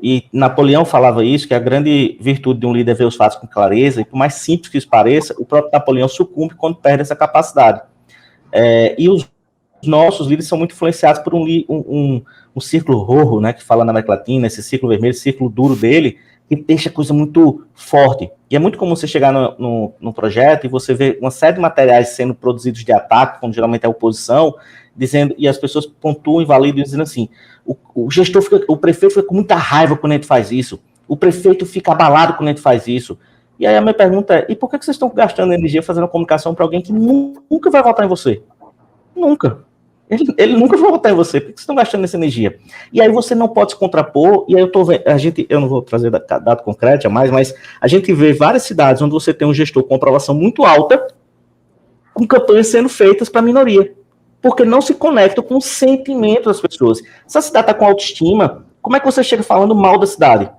e Napoleão falava isso, que a grande virtude de um líder é ver os fatos com clareza, e por mais simples que isso pareça, o próprio Napoleão sucumbe quando perde essa capacidade. E os nossos líderes são muito influenciados por um círculo rojo, né, que fala na América Latina, esse círculo vermelho, esse círculo duro dele, que deixa a coisa muito forte. E é muito comum você chegar no projeto e você ver uma série de materiais sendo produzidos de ataque, como geralmente é a oposição, dizendo, e as pessoas pontuam e validam, dizendo assim, o prefeito fica com muita raiva quando a gente faz isso, o prefeito fica abalado quando a gente faz isso. E aí a minha pergunta é, e por que vocês estão gastando energia fazendo comunicação para alguém que nunca vai votar em você? Nunca. Ele nunca vai votar em você. Por que vocês estão gastando essa energia? E aí você não pode se contrapor, e aí eu tô vendo, eu não vou trazer dado concreto jamais, mas a gente vê várias cidades onde você tem um gestor com aprovação muito alta, com campanhas sendo feitas para a minoria, porque não se conectam com o sentimento das pessoas. Se a cidade está com autoestima, como é que você chega falando mal da cidade?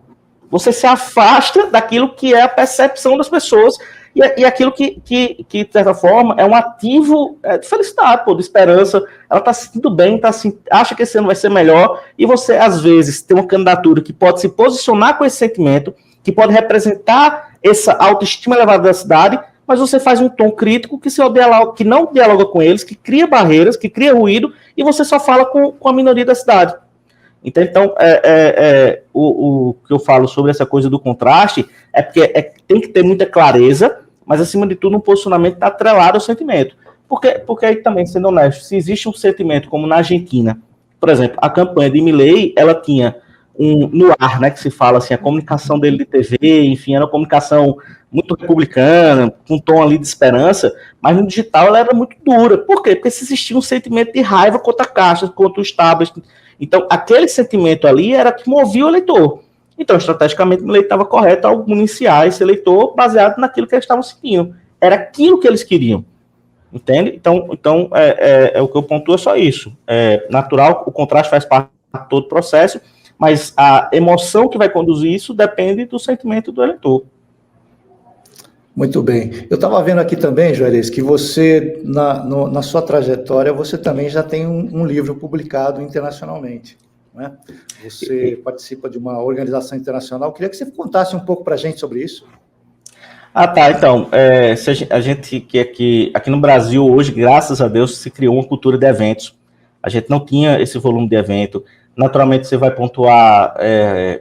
Você se afasta daquilo que é a percepção das pessoas e aquilo que, de certa forma, é um ativo de felicidade, de esperança. Ela está se sentindo bem, acha que esse ano vai ser melhor, e você, às vezes, tem uma candidatura que pode se posicionar com esse sentimento, que pode representar essa autoestima elevada da cidade, mas você faz um tom crítico que não dialoga com eles, que cria barreiras, que cria ruído, e você só fala com a minoria da cidade. Então, o que eu falo sobre essa coisa do contraste é porque tem que ter muita clareza, mas, acima de tudo, um posicionamento está atrelado ao sentimento. Porque aí também, sendo honesto, se existe um sentimento como na Argentina, por exemplo, a campanha de Milei, ela tinha no ar, né, que se fala assim, a comunicação dele de TV, enfim, era uma comunicação muito republicana, com um tom ali de esperança, mas no digital ela era muito dura. Por quê? Porque existia um sentimento de raiva contra a Caixa, contra o establishment. Então, aquele sentimento ali era que movia o eleitor. Então, estrategicamente, o eleitor estava correto ao municiar esse eleitor baseado naquilo que eles estavam sentindo. Era aquilo que eles queriam. Entende? Então o que eu pontuo é só isso. É natural, o contraste faz parte de todo o processo, mas a emoção que vai conduzir isso depende do sentimento do eleitor. Muito bem. Eu estava vendo aqui também, Juarez, que você, na sua trajetória, você também já tem um livro publicado internacionalmente, né? Você participa de uma organização internacional. Queria que você contasse um pouco para a gente sobre isso. Tá. Então, a gente que aqui no Brasil, hoje, graças a Deus, se criou uma cultura de eventos. A gente não tinha esse volume de evento. Naturalmente, você vai pontuar,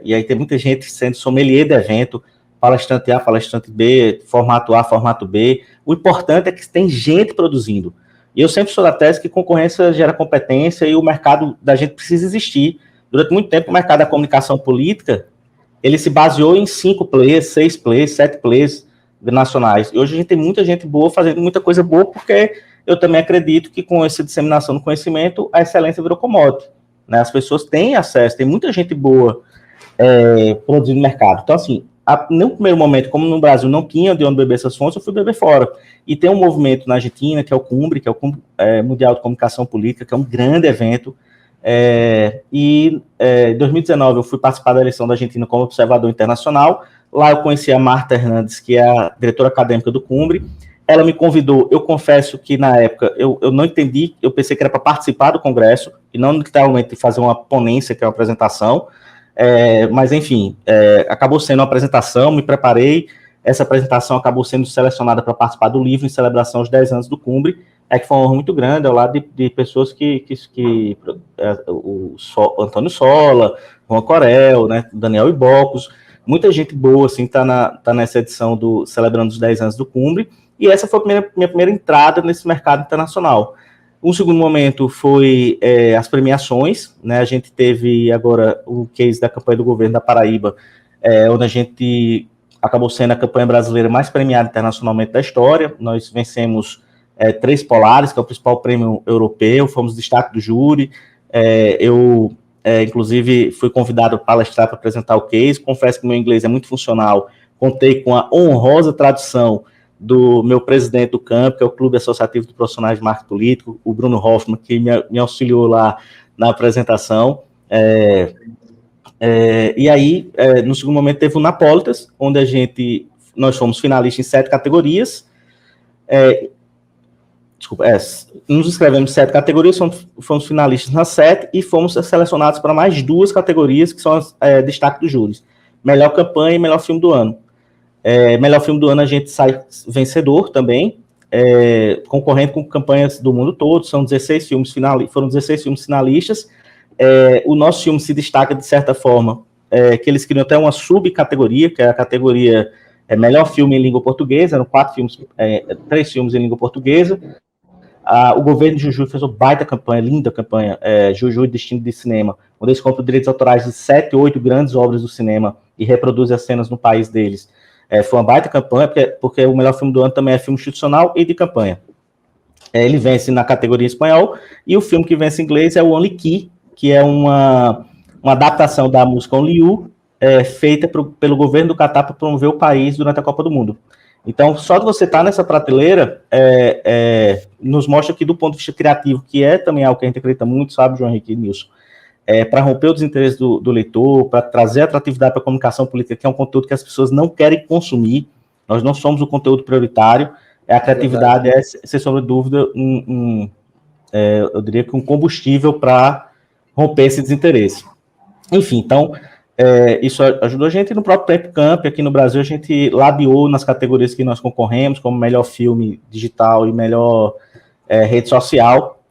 e aí tem muita gente sendo sommelier de evento, palestrante A, palestrante B, formato A, formato B. O importante é que tem gente produzindo. E eu sempre sou da tese que concorrência gera competência e o mercado da gente precisa existir. Durante muito tempo, o mercado da comunicação política, ele se baseou em 5 players, 6 players, 7 players nacionais. E hoje a gente tem muita gente boa fazendo muita coisa boa, porque eu também acredito que com essa disseminação do conhecimento, a excelência virou commodity, né? As pessoas têm acesso, tem muita gente boa produzindo no mercado. Então, assim, no primeiro momento, como no Brasil não tinha de onde beber essas fontes, eu fui beber fora. E tem um movimento na Argentina, que é o CUMBRE, que é o Cumbre Mundial de Comunicação Política, que é um grande evento. Em 2019 eu fui participar da eleição da Argentina como observador internacional. Lá eu conheci a Marta Hernandes, que é a diretora acadêmica do CUMBRE. Ela me convidou, eu confesso que na época eu não entendi, eu pensei que era para participar do congresso, e não literalmente fazer uma ponência, que é uma apresentação. Mas, enfim, acabou sendo uma apresentação, me preparei, essa apresentação acabou sendo selecionada para participar do livro em celebração aos 10 anos do CUMBRE, que foi uma honra muito grande, ao lado de pessoas o Antônio Sola, Juan Corel, né, Daniel Ibocos, muita gente boa, assim, tá nessa edição do Celebrando os 10 anos do CUMBRE, e essa foi a minha primeira entrada nesse mercado internacional. Um segundo momento foi as premiações, né? A gente teve agora o case da campanha do governo da Paraíba, onde a gente acabou sendo a campanha brasileira mais premiada internacionalmente da história. Nós vencemos 3 Polares, que é o principal prêmio europeu, fomos destaque do júri. Eu, inclusive, fui convidado para palestrar para apresentar o case. Confesso que meu inglês é muito funcional. Contei com a honrosa tradução do meu presidente do campo, que é o Clube Associativo de Profissionais de Marketing Político, o Bruno Hoffman, que me auxiliou lá na apresentação. E aí, no segundo momento, teve o Napolitas, onde nós fomos finalistas em 7 categorias. Nos inscrevemos em 7 categorias, fomos finalistas nas 7 e fomos selecionados para mais 2 categorias, que são destaque dos júris. Melhor campanha e melhor filme do ano. Melhor filme do ano a gente sai vencedor também, concorrendo com campanhas do mundo todo, foram 16 filmes finalistas. O nosso filme se destaca de certa forma, que eles criam até uma subcategoria, que é a categoria melhor filme em língua portuguesa, eram 3 filmes em língua portuguesa. O governo de Jujuy fez uma baita campanha, linda campanha, Jujuy Destino de Cinema, onde eles compram direitos autorais de 7, 8 grandes obras do cinema e reproduzem as cenas no país deles. Foi uma baita campanha, porque o melhor filme do ano também é filme institucional e de campanha. Ele vence na categoria espanhol, e o filme que vence em inglês é o Only Key, que é uma adaptação da música Only You, feita pelo governo do Catar para promover o país durante a Copa do Mundo. Então, só de você estar nessa prateleira, nos mostra que, do ponto de vista criativo, que é também algo que a gente acredita muito, sabe, João Henrique e Nilson, para romper o desinteresse do leitor, para trazer atratividade para a comunicação política, que é um conteúdo que as pessoas não querem consumir. Nós não somos o conteúdo prioritário. A criatividade é, sem sombra de dúvida, eu diria que um combustível para romper esse desinteresse. Enfim, então, isso ajudou a gente. No próprio Tempo Camp, aqui no Brasil, a gente labiou nas categorias que nós concorremos, como melhor filme digital e melhor rede social,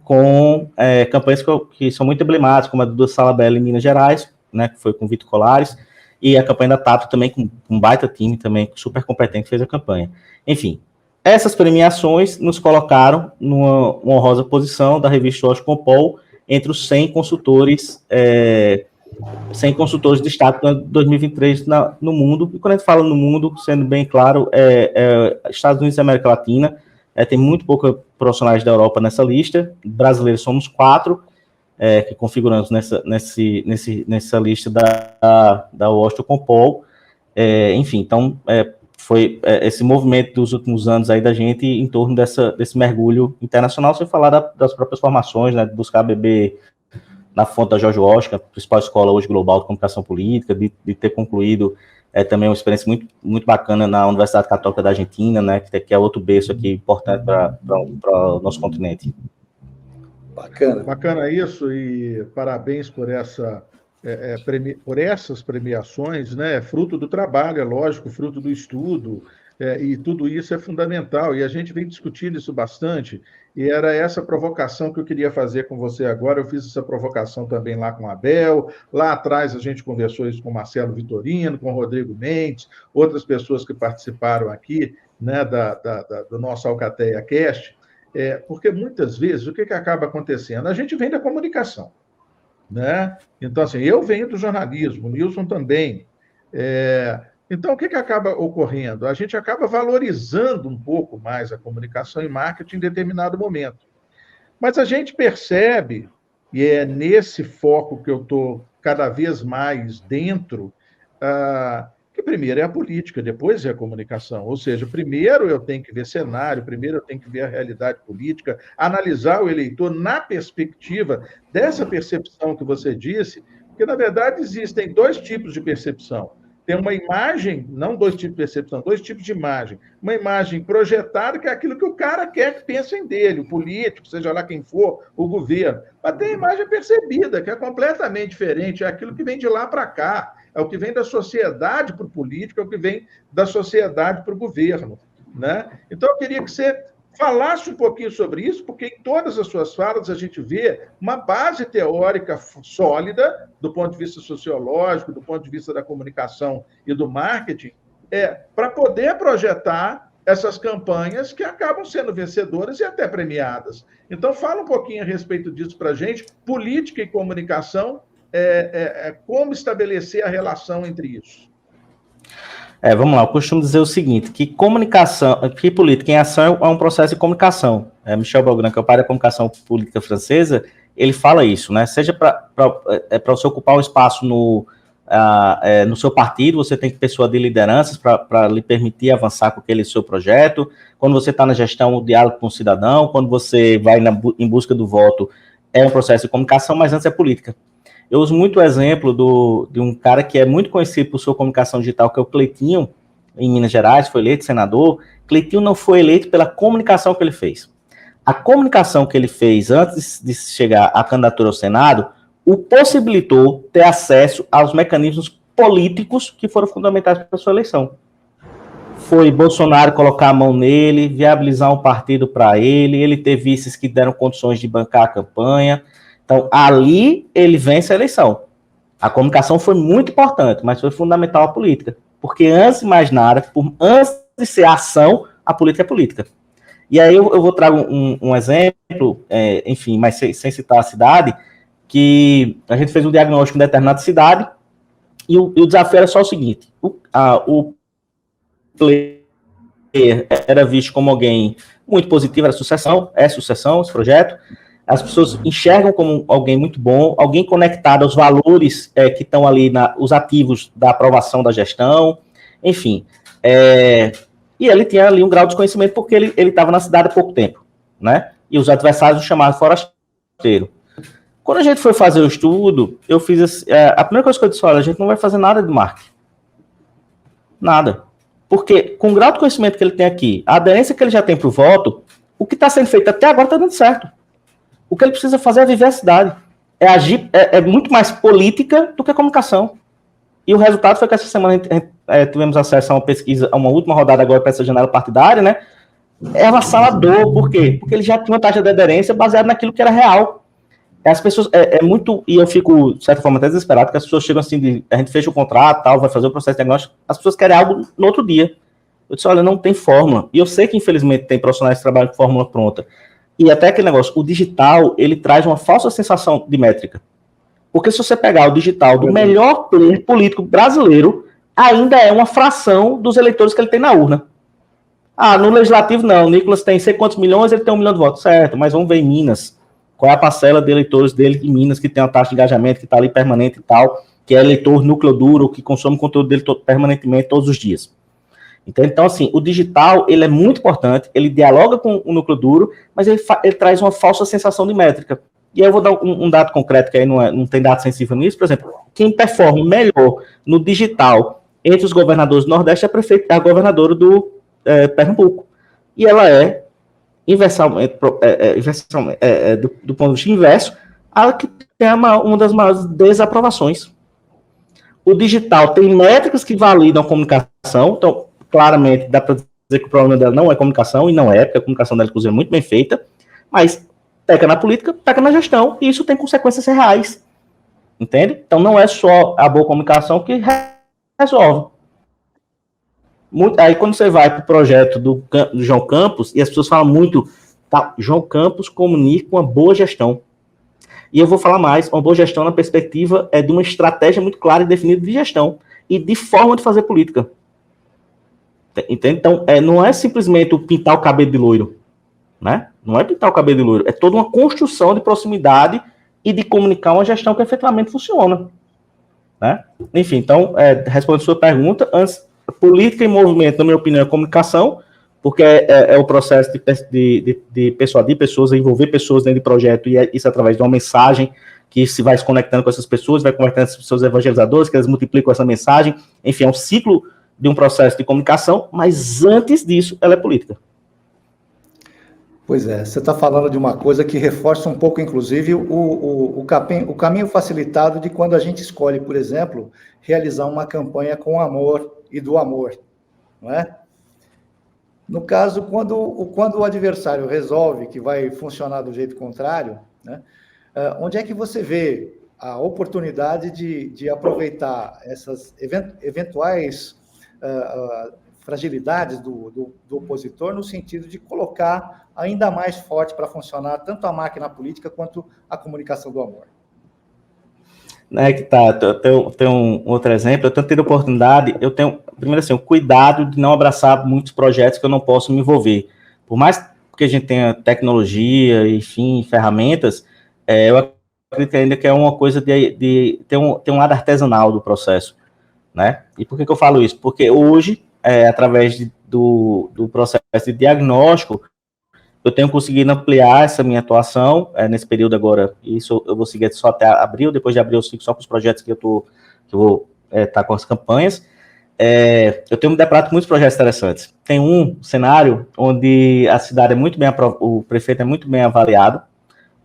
com campanhas que são muito emblemáticas, como a do Salabella em Minas Gerais, né, que foi com o Vitor Colares, e a campanha da TAP também, com um baita time também, super competente, que fez a campanha. Enfim, essas premiações nos colocaram numa honrosa posição da revista Washington Poll entre os 100 consultores de destaque de 2023 no mundo. E quando a gente fala no mundo, sendo bem claro, Estados Unidos e América Latina, tem muito poucos profissionais da Europa nessa lista. Brasileiros somos 4, que configuramos nessa lista da Washington Poll. Enfim, então, foi esse movimento dos últimos anos aí da gente em torno desse mergulho internacional, sem falar das próprias formações, né, de buscar beber na fonte da George Washington, a principal escola hoje global de comunicação política, de ter concluído também uma experiência muito, muito bacana na Universidade Católica da Argentina, né, que é outro berço aqui importante para o nosso continente. Bacana. Bacana isso, e parabéns por essas premiações, né? Fruto do trabalho, é lógico, fruto do estudo, e tudo isso é fundamental, e a gente vem discutindo isso bastante, e era essa provocação que eu queria fazer com você agora. Eu fiz essa provocação também lá com a Abel, lá atrás a gente conversou isso com o Marcelo Vitorino, com o Rodrigo Mendes, outras pessoas que participaram aqui, né, do nosso Alcateia Cast, porque muitas vezes o que acaba acontecendo? A gente vem da comunicação, né? Então, assim, eu venho do jornalismo, o Nilson também. Então, o que acaba ocorrendo? A gente acaba valorizando um pouco mais a comunicação e marketing em determinado momento. Mas a gente percebe, e é nesse foco que eu estou cada vez mais dentro, que primeiro é a política, depois é a comunicação. Ou seja, primeiro eu tenho que ver cenário, primeiro eu tenho que ver a realidade política, analisar o eleitor na perspectiva dessa percepção que você disse, porque, na verdade, existem 2 tipos de percepção. Tem uma imagem, não 2 tipos de percepção, 2 tipos de imagem. Uma imagem projetada, que é aquilo que o cara quer que pensem dele, o político, seja lá quem for, o governo. Mas tem a imagem percebida, que é completamente diferente, é aquilo que vem de lá para cá. É o que vem da sociedade para o político, é o que vem da sociedade para o governo, né? Então, eu queria que você falasse um pouquinho sobre isso, porque em todas as suas falas a gente vê uma base teórica sólida, do ponto de vista sociológico, do ponto de vista da comunicação e do marketing, para poder projetar essas campanhas que acabam sendo vencedoras e até premiadas. Então, fala um pouquinho a respeito disso para a gente, política e comunicação, como estabelecer a relação entre isso. Vamos lá, eu costumo dizer o seguinte, que política em ação é um processo de comunicação. Michel Beaugrand, que é o pai da comunicação política francesa, ele fala isso, né? Seja para você ocupar o espaço no seu partido, você tem que persuadir lideranças para lhe permitir avançar com aquele seu projeto. Quando você está na gestão, o diálogo com o cidadão. Quando você vai em busca do voto, é um processo de comunicação, mas antes é política. Eu uso muito o exemplo de um cara que é muito conhecido por sua comunicação digital, que é o Cleitinho, em Minas Gerais, foi eleito senador. Cleitinho não foi eleito pela comunicação que ele fez. A comunicação que ele fez antes de chegar à candidatura ao Senado o possibilitou ter acesso aos mecanismos políticos que foram fundamentais para a sua eleição. Foi Bolsonaro colocar a mão nele, viabilizar um partido para ele ter vices que deram condições de bancar a campanha. Então, ali ele vence a eleição. A comunicação foi muito importante, mas foi fundamental a política. Porque antes de mais nada, antes de ser ação, a política é política. E aí eu vou trazer um exemplo, enfim, mas sem citar a cidade, que a gente fez um diagnóstico em determinada cidade, e o desafio era só o seguinte: o player era visto como alguém muito positiva, era sucessão, esse projeto. As pessoas enxergam como alguém muito bom, alguém conectado aos valores que estão ali, os ativos da aprovação da gestão, enfim. E ele tinha ali um grau de desconhecimento porque ele estava na cidade há pouco tempo, né? E os adversários o chamavam de forasteiro. Quando a gente foi fazer o estudo, eu fiz a primeira coisa que eu disse, olha, a gente não vai fazer nada de marketing. Nada. Porque com o grau de conhecimento que ele tem aqui, a aderência que ele já tem para o voto, o que está sendo feito até agora está dando certo. O que ele precisa fazer é viver a cidade. É agir, é muito mais política do que comunicação. E o resultado foi que essa semana tivemos acesso a uma pesquisa, a uma última rodada agora para essa janela partidária, né? É avassalador. Por quê? Porque ele já tinha uma taxa de aderência baseada naquilo que era real. As pessoas, muito, e eu fico, de certa forma, até desesperado, porque as pessoas chegam assim, a gente fecha o contrato, tal, vai fazer o processo de diagnóstico, as pessoas querem algo no outro dia. Eu disse, olha, não tem fórmula. E eu sei que, infelizmente, tem profissionais que trabalham com fórmula pronta. E até aquele negócio, o digital, ele traz uma falsa sensação de métrica. Porque se você pegar o digital do melhor player político brasileiro, ainda é uma fração dos eleitores que ele tem na urna. No legislativo não, o Nicolas tem sei quantos milhões, ele tem 1 milhão de votos, certo, mas vamos ver em Minas, qual é a parcela de eleitores dele em Minas, que tem uma taxa de engajamento, que está ali permanente e tal, que é eleitor núcleo duro, que consome o conteúdo dele permanentemente todos os dias. Então, assim, o digital, ele é muito importante, ele dialoga com o núcleo duro, mas ele traz uma falsa sensação de métrica. E aí eu vou dar um dado concreto, que aí não tem dado sensível nisso. Por exemplo, quem performa melhor no digital entre os governadores do Nordeste é a governadora do Pernambuco. E ela é, inversamente, do ponto de vista inverso, a que tem uma das maiores desaprovações. O digital tem métricas que validam a comunicação, então, claramente, dá para dizer que o problema dela não é comunicação, e não é, porque a comunicação dela, inclusive, é muito bem feita, mas peca na política, peca na gestão, e isso tem consequências reais, entende? Então, não é só a boa comunicação que resolve. Aí, quando você vai para o projeto do João Campos, e as pessoas falam muito, tá, João Campos comunica uma boa gestão. E eu vou falar mais, uma boa gestão na perspectiva de uma estratégia muito clara e definida de gestão, e de forma de fazer política. Entende? Então, não é simplesmente o pintar o cabelo de loiro, né? Não é pintar o cabelo de loiro, é toda uma construção de proximidade e de comunicar uma gestão que efetivamente funciona, né? Enfim, então, respondendo a sua pergunta, antes, política e movimento, na minha opinião, é comunicação, porque é o processo de persuadir pessoas, envolver pessoas dentro de projeto, e isso através de uma mensagem que se vai se conectando com essas pessoas, vai conectando essas pessoas evangelizadores, que eles multiplicam essa mensagem, enfim, é um ciclo de um processo de comunicação, mas antes disso, ela é política. Pois é, você está falando de uma coisa que reforça um pouco, inclusive, o caminho facilitado de quando a gente escolhe, por exemplo, realizar uma campanha com amor e do amor, não é? No caso, quando o adversário resolve que vai funcionar do jeito contrário, né, onde é que você vê a oportunidade de aproveitar essas eventuais fragilidades do opositor, no sentido de colocar ainda mais forte para funcionar tanto a máquina política quanto a comunicação do amor? Tem um outro exemplo, eu tenho tido oportunidade, primeiro assim, o cuidado de não abraçar muitos projetos que eu não posso me envolver. Por mais que a gente tenha tecnologia, enfim, ferramentas, eu acredito ainda que é uma coisa de ter um lado artesanal do processo, né? E por que eu falo isso? Porque hoje, através do processo de diagnóstico, eu tenho conseguido ampliar essa minha atuação nesse período agora. Isso eu vou seguir só até abril. Depois de abril eu sigo só com os projetos que eu vou estar com as campanhas. Eu tenho me deparado com muitos projetos interessantes. Tem um cenário onde a cidade o prefeito é muito bem avaliado,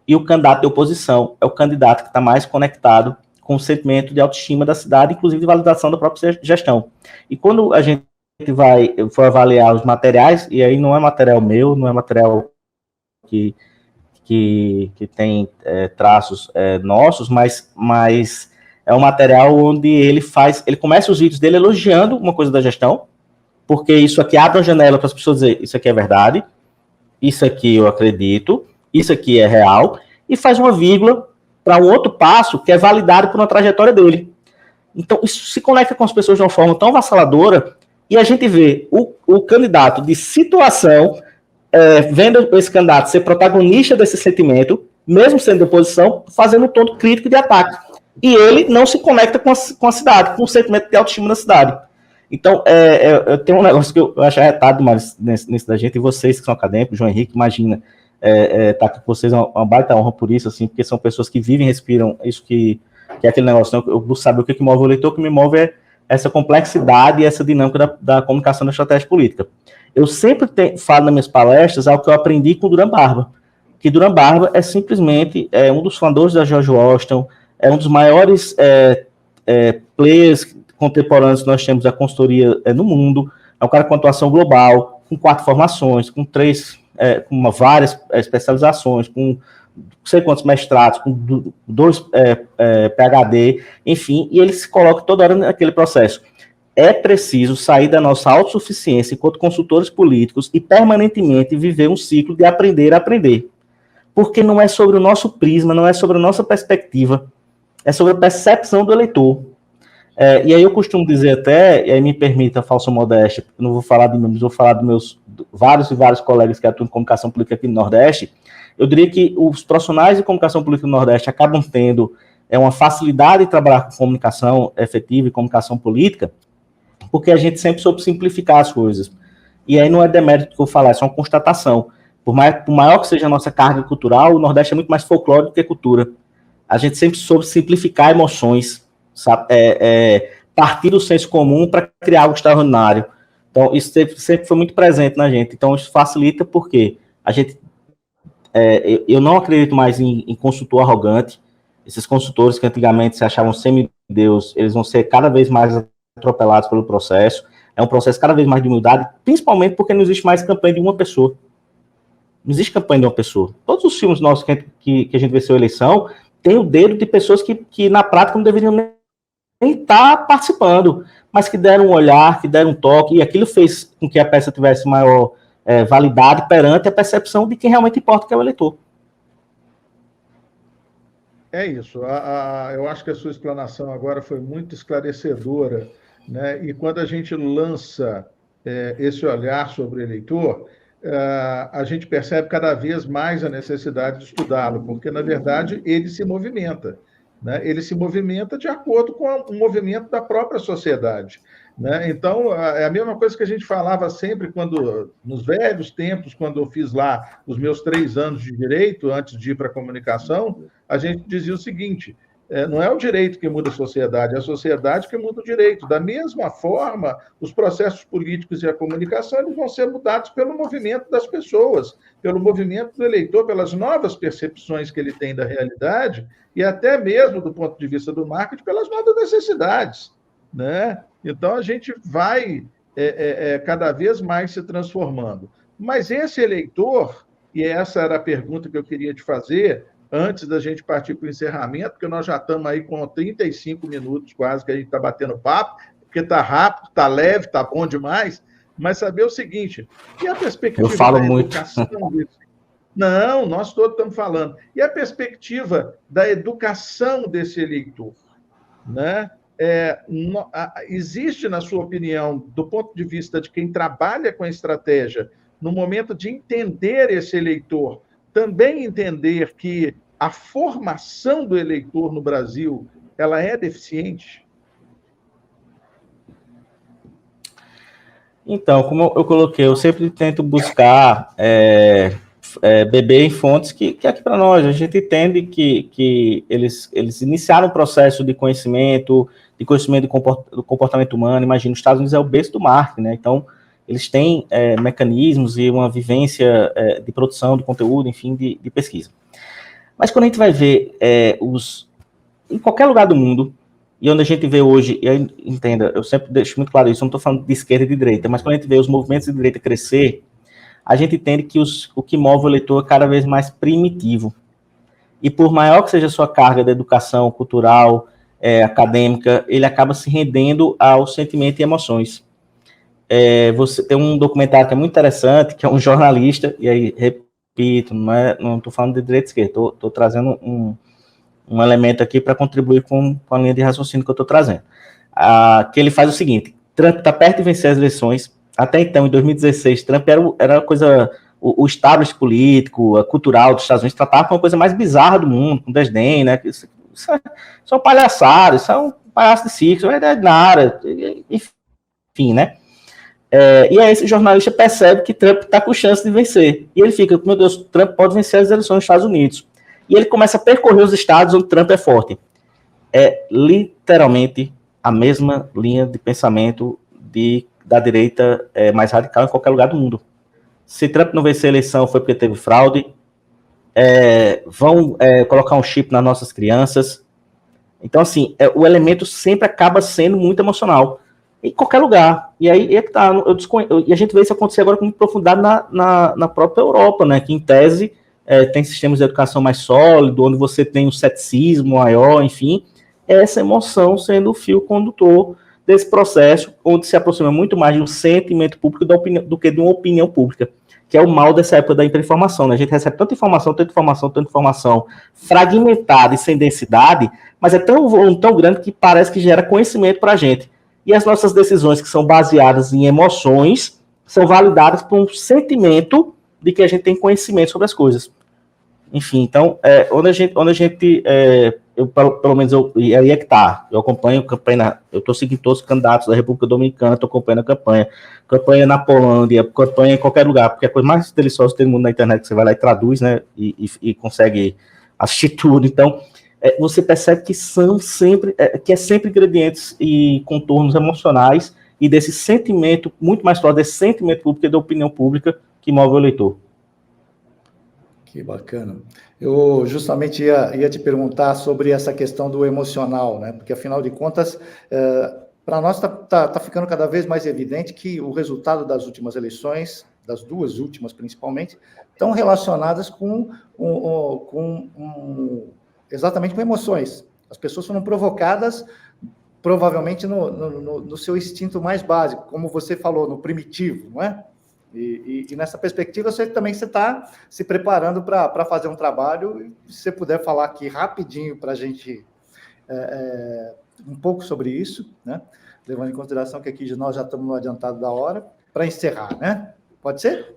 e o candidato de oposição é o candidato que está mais conectado com o sentimento de autoestima da cidade, inclusive de validação da própria gestão. E quando a gente for avaliar os materiais, e aí não é material meu, não é material que tem traços nossos, mas é um material onde ele começa os vídeos dele elogiando uma coisa da gestão, porque isso aqui abre uma janela para as pessoas dizer, isso aqui é verdade, isso aqui eu acredito, isso aqui é real, e faz uma vírgula para um outro passo que é validado por uma trajetória dele. Então, isso se conecta com as pessoas de uma forma tão avassaladora, e a gente vê o candidato de situação vendo esse candidato ser protagonista desse sentimento, mesmo sendo de oposição, fazendo um tom crítico de ataque. E ele não se conecta com a cidade, com o sentimento de autoestima da cidade. Então, eu tenho um negócio que eu acho arretado mais nisso da gente, e vocês que são acadêmicos, João Henrique, imagina, tá aqui com vocês, é uma baita honra por isso, assim, porque são pessoas que vivem, respiram isso que é aquele negócio, né? Eu vou saber o que move o eleitor, o que me move é essa complexidade e essa dinâmica da comunicação da estratégia política. Eu sempre falo nas minhas palestras algo que eu aprendi com o Duran Barba, que Duran Barba é simplesmente um dos fundadores da George Washington, é um dos maiores players contemporâneos que nós temos da consultoria no mundo, é um cara com atuação global, com 4 formações, com várias especializações, com não sei quantos mestrados, com 2 PhD, enfim, e ele se coloca toda hora naquele processo. É preciso sair da nossa autossuficiência enquanto consultores políticos e permanentemente viver um ciclo de aprender a aprender. Porque não é sobre o nosso prisma, não é sobre a nossa perspectiva, é sobre a percepção do eleitor. E aí eu costumo dizer até, e aí me permita a falsa modéstia, não vou falar de números, vou falar dos meus vários colegas que atuam em comunicação política aqui no Nordeste. Eu diria que os profissionais de comunicação política no Nordeste acabam tendo uma facilidade de trabalhar com comunicação efetiva e comunicação política, porque a gente sempre soube simplificar as coisas. E aí não é demérito que eu vou falar, é só uma constatação. Por maior que seja a nossa carga cultural, o Nordeste é muito mais folclore do que cultura. A gente sempre soube simplificar emoções, sabe? Partir do senso comum para criar algo extraordinário. Então, isso sempre foi muito presente na gente. Então, isso facilita porque a gente... eu não acredito mais em consultor arrogante. Esses consultores que antigamente se achavam semideus, eles vão ser cada vez mais atropelados pelo processo. É um processo cada vez mais de humildade, principalmente porque não existe mais campanha de uma pessoa. Não existe campanha de uma pessoa. Todos os filmes nossos que a gente vê sobre eleição tem o dedo de pessoas que na prática não deveriam nem estar participando, mas que deram um olhar, que deram um toque, e aquilo fez com que a peça tivesse maior validade perante a percepção de quem realmente importa, que é o eleitor. É isso. Eu acho que a sua explanação agora foi muito esclarecedora, né? E quando a gente lança esse olhar sobre o eleitor, a gente percebe cada vez mais a necessidade de estudá-lo, porque, na verdade, ele se movimenta, né? Ele se movimenta de acordo com o movimento da própria sociedade, né? Então, é a mesma coisa que a gente falava sempre nos velhos tempos, quando eu fiz lá os meus 3 anos de direito, antes de ir para a comunicação, a gente dizia o seguinte: não é o direito que muda a sociedade, é a sociedade que muda o direito. Da mesma forma, os processos políticos e a comunicação eles vão ser mudados pelo movimento das pessoas, pelo movimento do eleitor, pelas novas percepções que ele tem da realidade e até mesmo, do ponto de vista do marketing, pelas novas necessidades, né? Então, a gente vai cada vez mais se transformando. Mas esse eleitor, e essa era a pergunta que eu queria te fazer, antes da gente partir para o encerramento, porque nós já estamos aí com 35 minutos quase que a gente está batendo papo, porque está rápido, está leve, está bom demais, mas saber o seguinte, e a perspectiva da educação Não, nós todos estamos falando. E a perspectiva da educação desse eleitor, né? Existe, na sua opinião, do ponto de vista de quem trabalha com a estratégia, no momento de entender esse eleitor, também entender que a formação do eleitor no Brasil ela é deficiente? Então, como eu coloquei, eu sempre tento buscar beber em fontes que aqui para nós, a gente entende que eles iniciaram um processo de conhecimento do comportamento humano. Imagina, os Estados Unidos é o berço do marketing, né? Então, eles têm mecanismos e uma vivência de produção de conteúdo, enfim, de pesquisa. Mas quando a gente vai ver em qualquer lugar do mundo, e onde a gente vê hoje, e aí, entenda, eu sempre deixo muito claro isso, eu não estou falando de esquerda e de direita, mas quando a gente vê os movimentos de direita crescer, a gente entende que o que move o eleitor é cada vez mais primitivo. E por maior que seja a sua carga de educação cultural, acadêmica, ele acaba se rendendo ao sentimento e emoções. Você tem um documentário que é muito interessante, que é um jornalista, e aí, repito, não estou falando de direita e esquerda, estou trazendo um elemento aqui para contribuir com a linha de raciocínio que eu estou trazendo. Que ele faz o seguinte: Trump está perto de vencer as eleições. Até então, em 2016, Trump era a coisa o establishment político, cultural dos Estados Unidos tratava como a coisa mais bizarra do mundo, com desdém, né? Isso é um palhaçado, isso é um palhaço de circo, isso é nada, enfim, né? E aí esse jornalista percebe que Trump está com chance de vencer. E ele fica, meu Deus, Trump pode vencer as eleições nos Estados Unidos. E ele começa a percorrer os estados onde Trump é forte. É literalmente a mesma linha de pensamento da direita mais radical em qualquer lugar do mundo. Se Trump não vencer a eleição foi porque teve fraude, vão colocar um chip nas nossas crianças. Então, assim, o elemento sempre acaba sendo muito emocional, em qualquer lugar. E aí é que tá, e a gente vê isso acontecer agora com muita profundidade na própria Europa, né, que em tese tem sistemas de educação mais sólidos, onde você tem um ceticismo maior, enfim, essa emoção sendo o fio condutor desse processo, onde se aproxima muito mais de um sentimento público do que de uma opinião pública, que é o mal dessa época da hiperinformação, né? A gente recebe tanta informação fragmentada e sem densidade, mas é tão grande que parece que gera conhecimento para a gente. E as nossas decisões, que são baseadas em emoções, são validadas por um sentimento de que a gente tem conhecimento sobre as coisas. Enfim, então, onde a gente pelo menos, e aí é que tá, eu acompanho campanha, eu estou seguindo todos os candidatos da República Dominicana, estou acompanhando a campanha na Polândia, campanha em qualquer lugar, porque é a coisa mais deliciosa que tem no mundo na internet, que você vai lá e traduz, né, e consegue assistir tudo. Então, você percebe que são sempre, que é sempre ingredientes e contornos emocionais e desse sentimento, muito mais forte desse sentimento público e da opinião pública que move o eleitor. Que bacana. Eu justamente ia te perguntar sobre essa questão do emocional, né? Porque, afinal de contas, para nós tá ficando cada vez mais evidente que o resultado das últimas eleições, das duas últimas principalmente, estão relacionadas exatamente com emoções. As pessoas foram provocadas, provavelmente, no seu instinto mais básico, como você falou, no primitivo, não é? E nessa perspectiva, você está se preparando para fazer um trabalho. Se você puder falar aqui rapidinho para a gente um pouco sobre isso, né? Levando em consideração que aqui nós já estamos no adiantado da hora, para encerrar, né? Pode ser?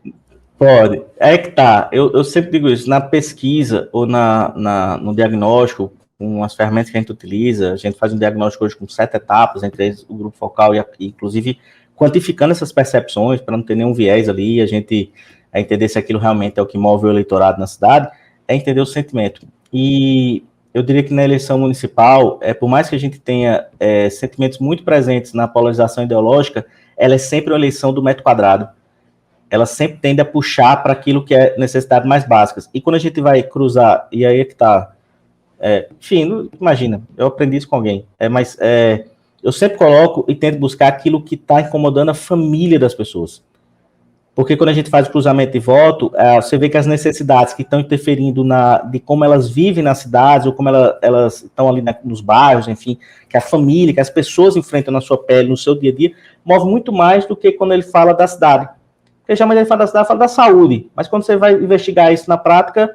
Pode. É que tá. Eu sempre digo isso, na pesquisa ou no diagnóstico, com as ferramentas que a gente utiliza, a gente faz um diagnóstico hoje com 7 etapas, entre eles o grupo focal e inclusive quantificando essas percepções, para não ter nenhum viés ali, a gente entender se aquilo realmente é o que move o eleitorado na cidade, é entender o sentimento. E eu diria que na eleição municipal, por mais que a gente tenha sentimentos muito presentes na polarização ideológica, ela é sempre uma eleição do metro quadrado. Ela sempre tende a puxar para aquilo que é necessidade mais básicas. E quando a gente vai cruzar, e aí é que está... enfim, imagina, eu aprendi isso com alguém, mas eu sempre coloco e tento buscar aquilo que está incomodando a família das pessoas. Porque quando a gente faz o cruzamento de voto, você vê que as necessidades que estão interferindo de como elas vivem nas cidades, ou como elas estão ali nos bairros, enfim, que a família, que as pessoas enfrentam na sua pele, no seu dia a dia, move muito mais do que quando ele fala da cidade. Porque geralmente ele fala da cidade, fala da saúde. Mas quando você vai investigar isso na prática,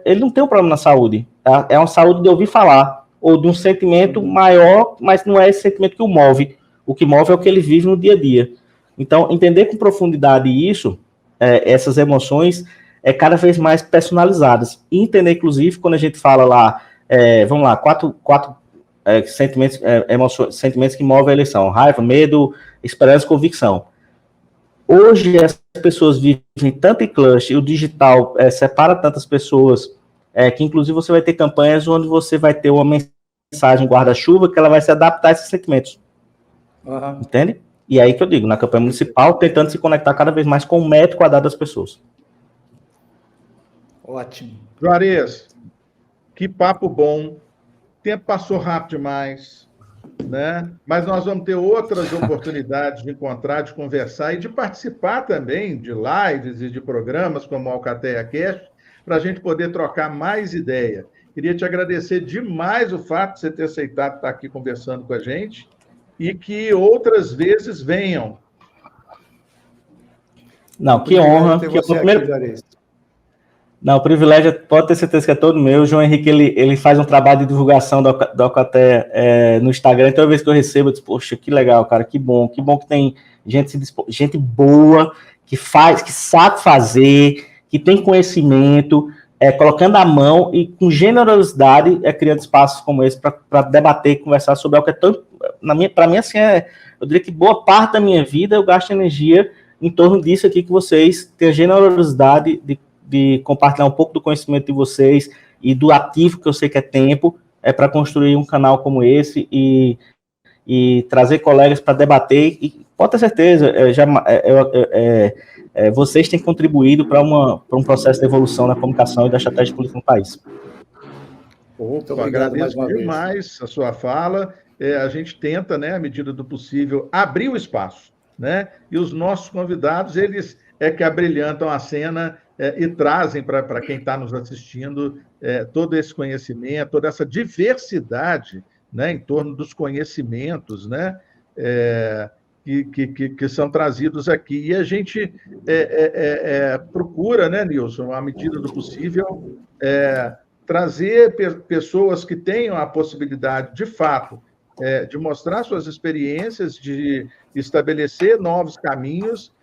ele não tem um problema na saúde. Tá? É uma saúde de ouvir falar, ou de um sentimento maior, mas não é esse sentimento que o move. O que move é o que ele vive no dia a dia. Então, entender com profundidade isso, essas emoções, cada vez mais personalizadas. E entender, inclusive, quando a gente fala lá, vamos lá, quatro sentimentos, sentimentos que movem a eleição: raiva, medo, esperança e convicção. Hoje, as pessoas vivem tanto em cluster, e o digital separa tantas pessoas, que inclusive você vai ter campanhas onde você vai ter uma mensagem guarda-chuva que ela vai se adaptar a esses sentimentos. Uhum. Entende? E aí que eu digo, na campanha municipal, tentando se conectar cada vez mais com o metro quadrado das pessoas. Ótimo. Juarez, que papo bom. O tempo passou rápido demais, né? Mas nós vamos ter outras oportunidades de encontrar, de conversar e de participar também de lives e de programas como o Alcateia Cast, para a gente poder trocar mais ideia. Queria te agradecer demais o fato de você ter aceitado estar aqui conversando com a gente e que outras vezes venham. Não, que honra. Que primeiro... Não, o privilégio, pode ter certeza que é todo meu. O João Henrique, ele faz um trabalho de divulgação do Alcateia no Instagram. Então, toda vez que eu recebo, eu digo, poxa, que legal, cara, que bom que tem gente boa, que faz, que sabe fazer, que tem conhecimento, colocando a mão e com generosidade criando espaços como esse para debater e conversar sobre algo que é tão... Para mim, assim, eu diria que boa parte da minha vida eu gasto energia em torno disso aqui, que vocês têm a generosidade de compartilhar um pouco do conhecimento de vocês e do ativo que eu sei que é tempo, para construir um canal como esse e trazer colegas para debater, e pode ter certeza, vocês têm contribuído para um processo de evolução na comunicação e da estratégia política no país. Opa, agradeço demais a sua fala. A gente tenta, né, à medida do possível, abrir o espaço, né? E os nossos convidados, eles que abrilhantam a cena e trazem para quem está nos assistindo todo esse conhecimento, toda essa diversidade, né, em torno dos conhecimentos, né, que são trazidos aqui. E a gente procura, né, Nilson, à medida do possível, trazer pessoas que tenham a possibilidade, de fato, de mostrar suas experiências, de estabelecer novos caminhos.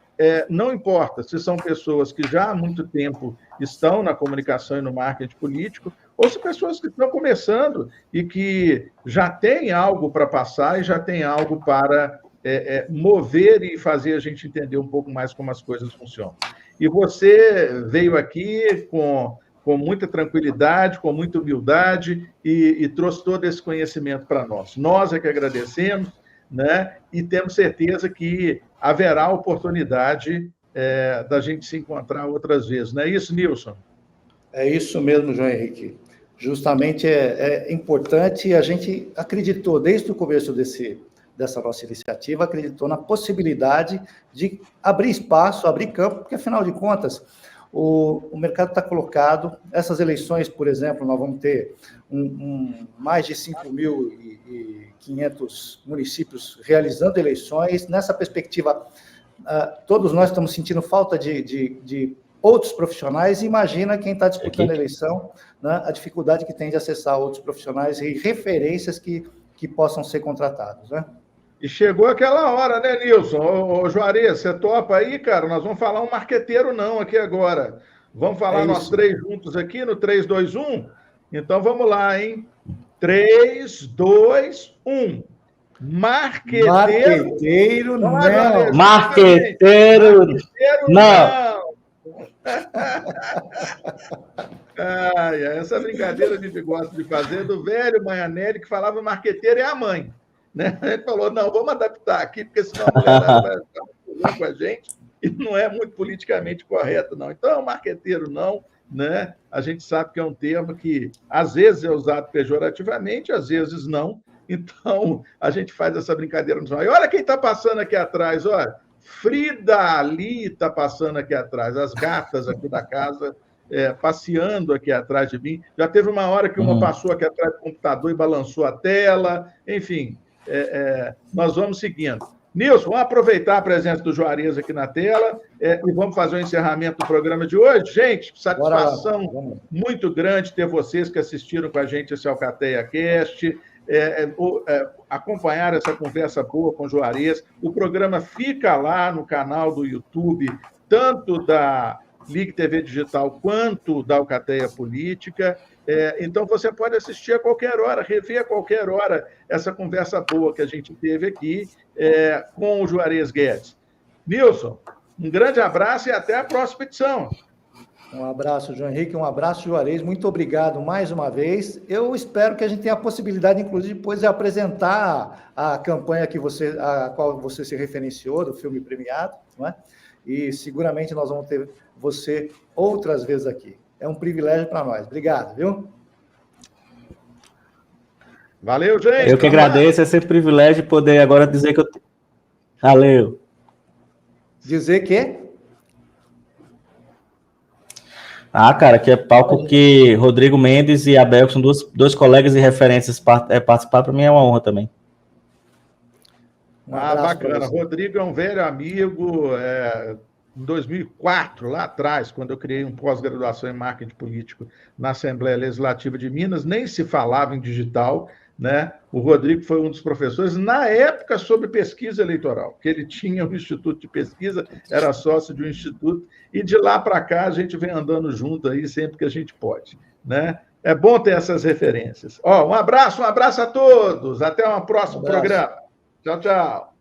Não importa se são pessoas que já há muito tempo estão na comunicação e no marketing político, ou se pessoas que estão começando e que já têm algo para passar e já têm algo para mover e fazer a gente entender um pouco mais como as coisas funcionam. E você veio aqui com muita tranquilidade, com muita humildade e trouxe todo esse conhecimento para nós. Nós é que agradecemos, né? E temos certeza que haverá oportunidade da gente se encontrar outras vezes. Não é isso, Nilson? É isso mesmo, João Henrique. Justamente é importante, a gente acreditou desde o começo dessa nossa iniciativa, acreditou na possibilidade de abrir espaço, abrir campo, porque, afinal de contas, o mercado está colocado. Essas eleições, por exemplo, nós vamos ter mais de 5.500 municípios realizando eleições. Nessa perspectiva, todos nós estamos sentindo falta de outros profissionais. Imagina quem está disputando a eleição, né, a dificuldade que tem de acessar outros profissionais e referências que possam ser contratados, né? E chegou aquela hora, né, Nilson? Ô, Juarez, você topa aí, cara? Nós vamos falar um marqueteiro não aqui agora. Vamos falar nós três juntos aqui no 3, 2, 1? Então vamos lá, hein? 3, 2, 1. Marqueteiro não. Marqueteiro não. Essa brincadeira a gente gosta de fazer do velho Maianelli, que falava marqueteiro é a mãe. Né? Ele falou, não, vamos adaptar aqui, porque senão a mulherada vai ficar com a gente, e não é muito politicamente correto, não. Então, marqueteiro não, né? A gente sabe que é um termo que, às vezes, é usado pejorativamente, às vezes não. Então, a gente faz essa brincadeira. E olha quem está passando aqui atrás, olha. Frida Ali está passando aqui atrás, as gatas aqui da casa, passeando aqui atrás de mim. Já teve uma hora que uma passou aqui atrás do computador e balançou a tela, enfim... nós vamos seguindo. Nilson, vamos aproveitar a presença do Juarez aqui na tela e vamos fazer o encerramento do programa de hoje. Gente, satisfação muito grande ter vocês que assistiram com a gente esse Alcateia Cast, acompanhar essa conversa boa com o Juarez. O programa fica lá no canal do YouTube, tanto da Ligue TV Digital quanto da Alcateia Política. Então, você pode assistir a qualquer hora, rever a qualquer hora essa conversa boa que a gente teve aqui com o Juarez Guedes. Nilson, um grande abraço e até a próxima edição. Um abraço, João Henrique, um abraço, Juarez. Muito obrigado mais uma vez. Eu espero que a gente tenha a possibilidade, inclusive, depois de apresentar a campanha a qual você se referenciou, do filme premiado, não é? E seguramente nós vamos ter você outras vezes aqui. É um privilégio para nós. Obrigado, viu? Valeu, gente. Eu que agradeço esse privilégio de poder agora dizer que eu... Valeu. Dizer que? Cara, que é palco que Rodrigo Mendes e Abel, que são dois colegas e referências, participar para mim é uma honra também. Bacana. Rodrigo é um velho amigo. Em 2004, lá atrás, quando eu criei um pós-graduação em marketing político na Assembleia Legislativa de Minas, nem se falava em digital, né? O Rodrigo foi um dos professores, na época, sobre pesquisa eleitoral, que ele tinha um instituto de pesquisa, era sócio de um instituto, e de lá para cá a gente vem andando junto aí sempre que a gente pode, né? É bom ter essas referências. Um abraço a todos. Até um próximo programa. Tchau, tchau.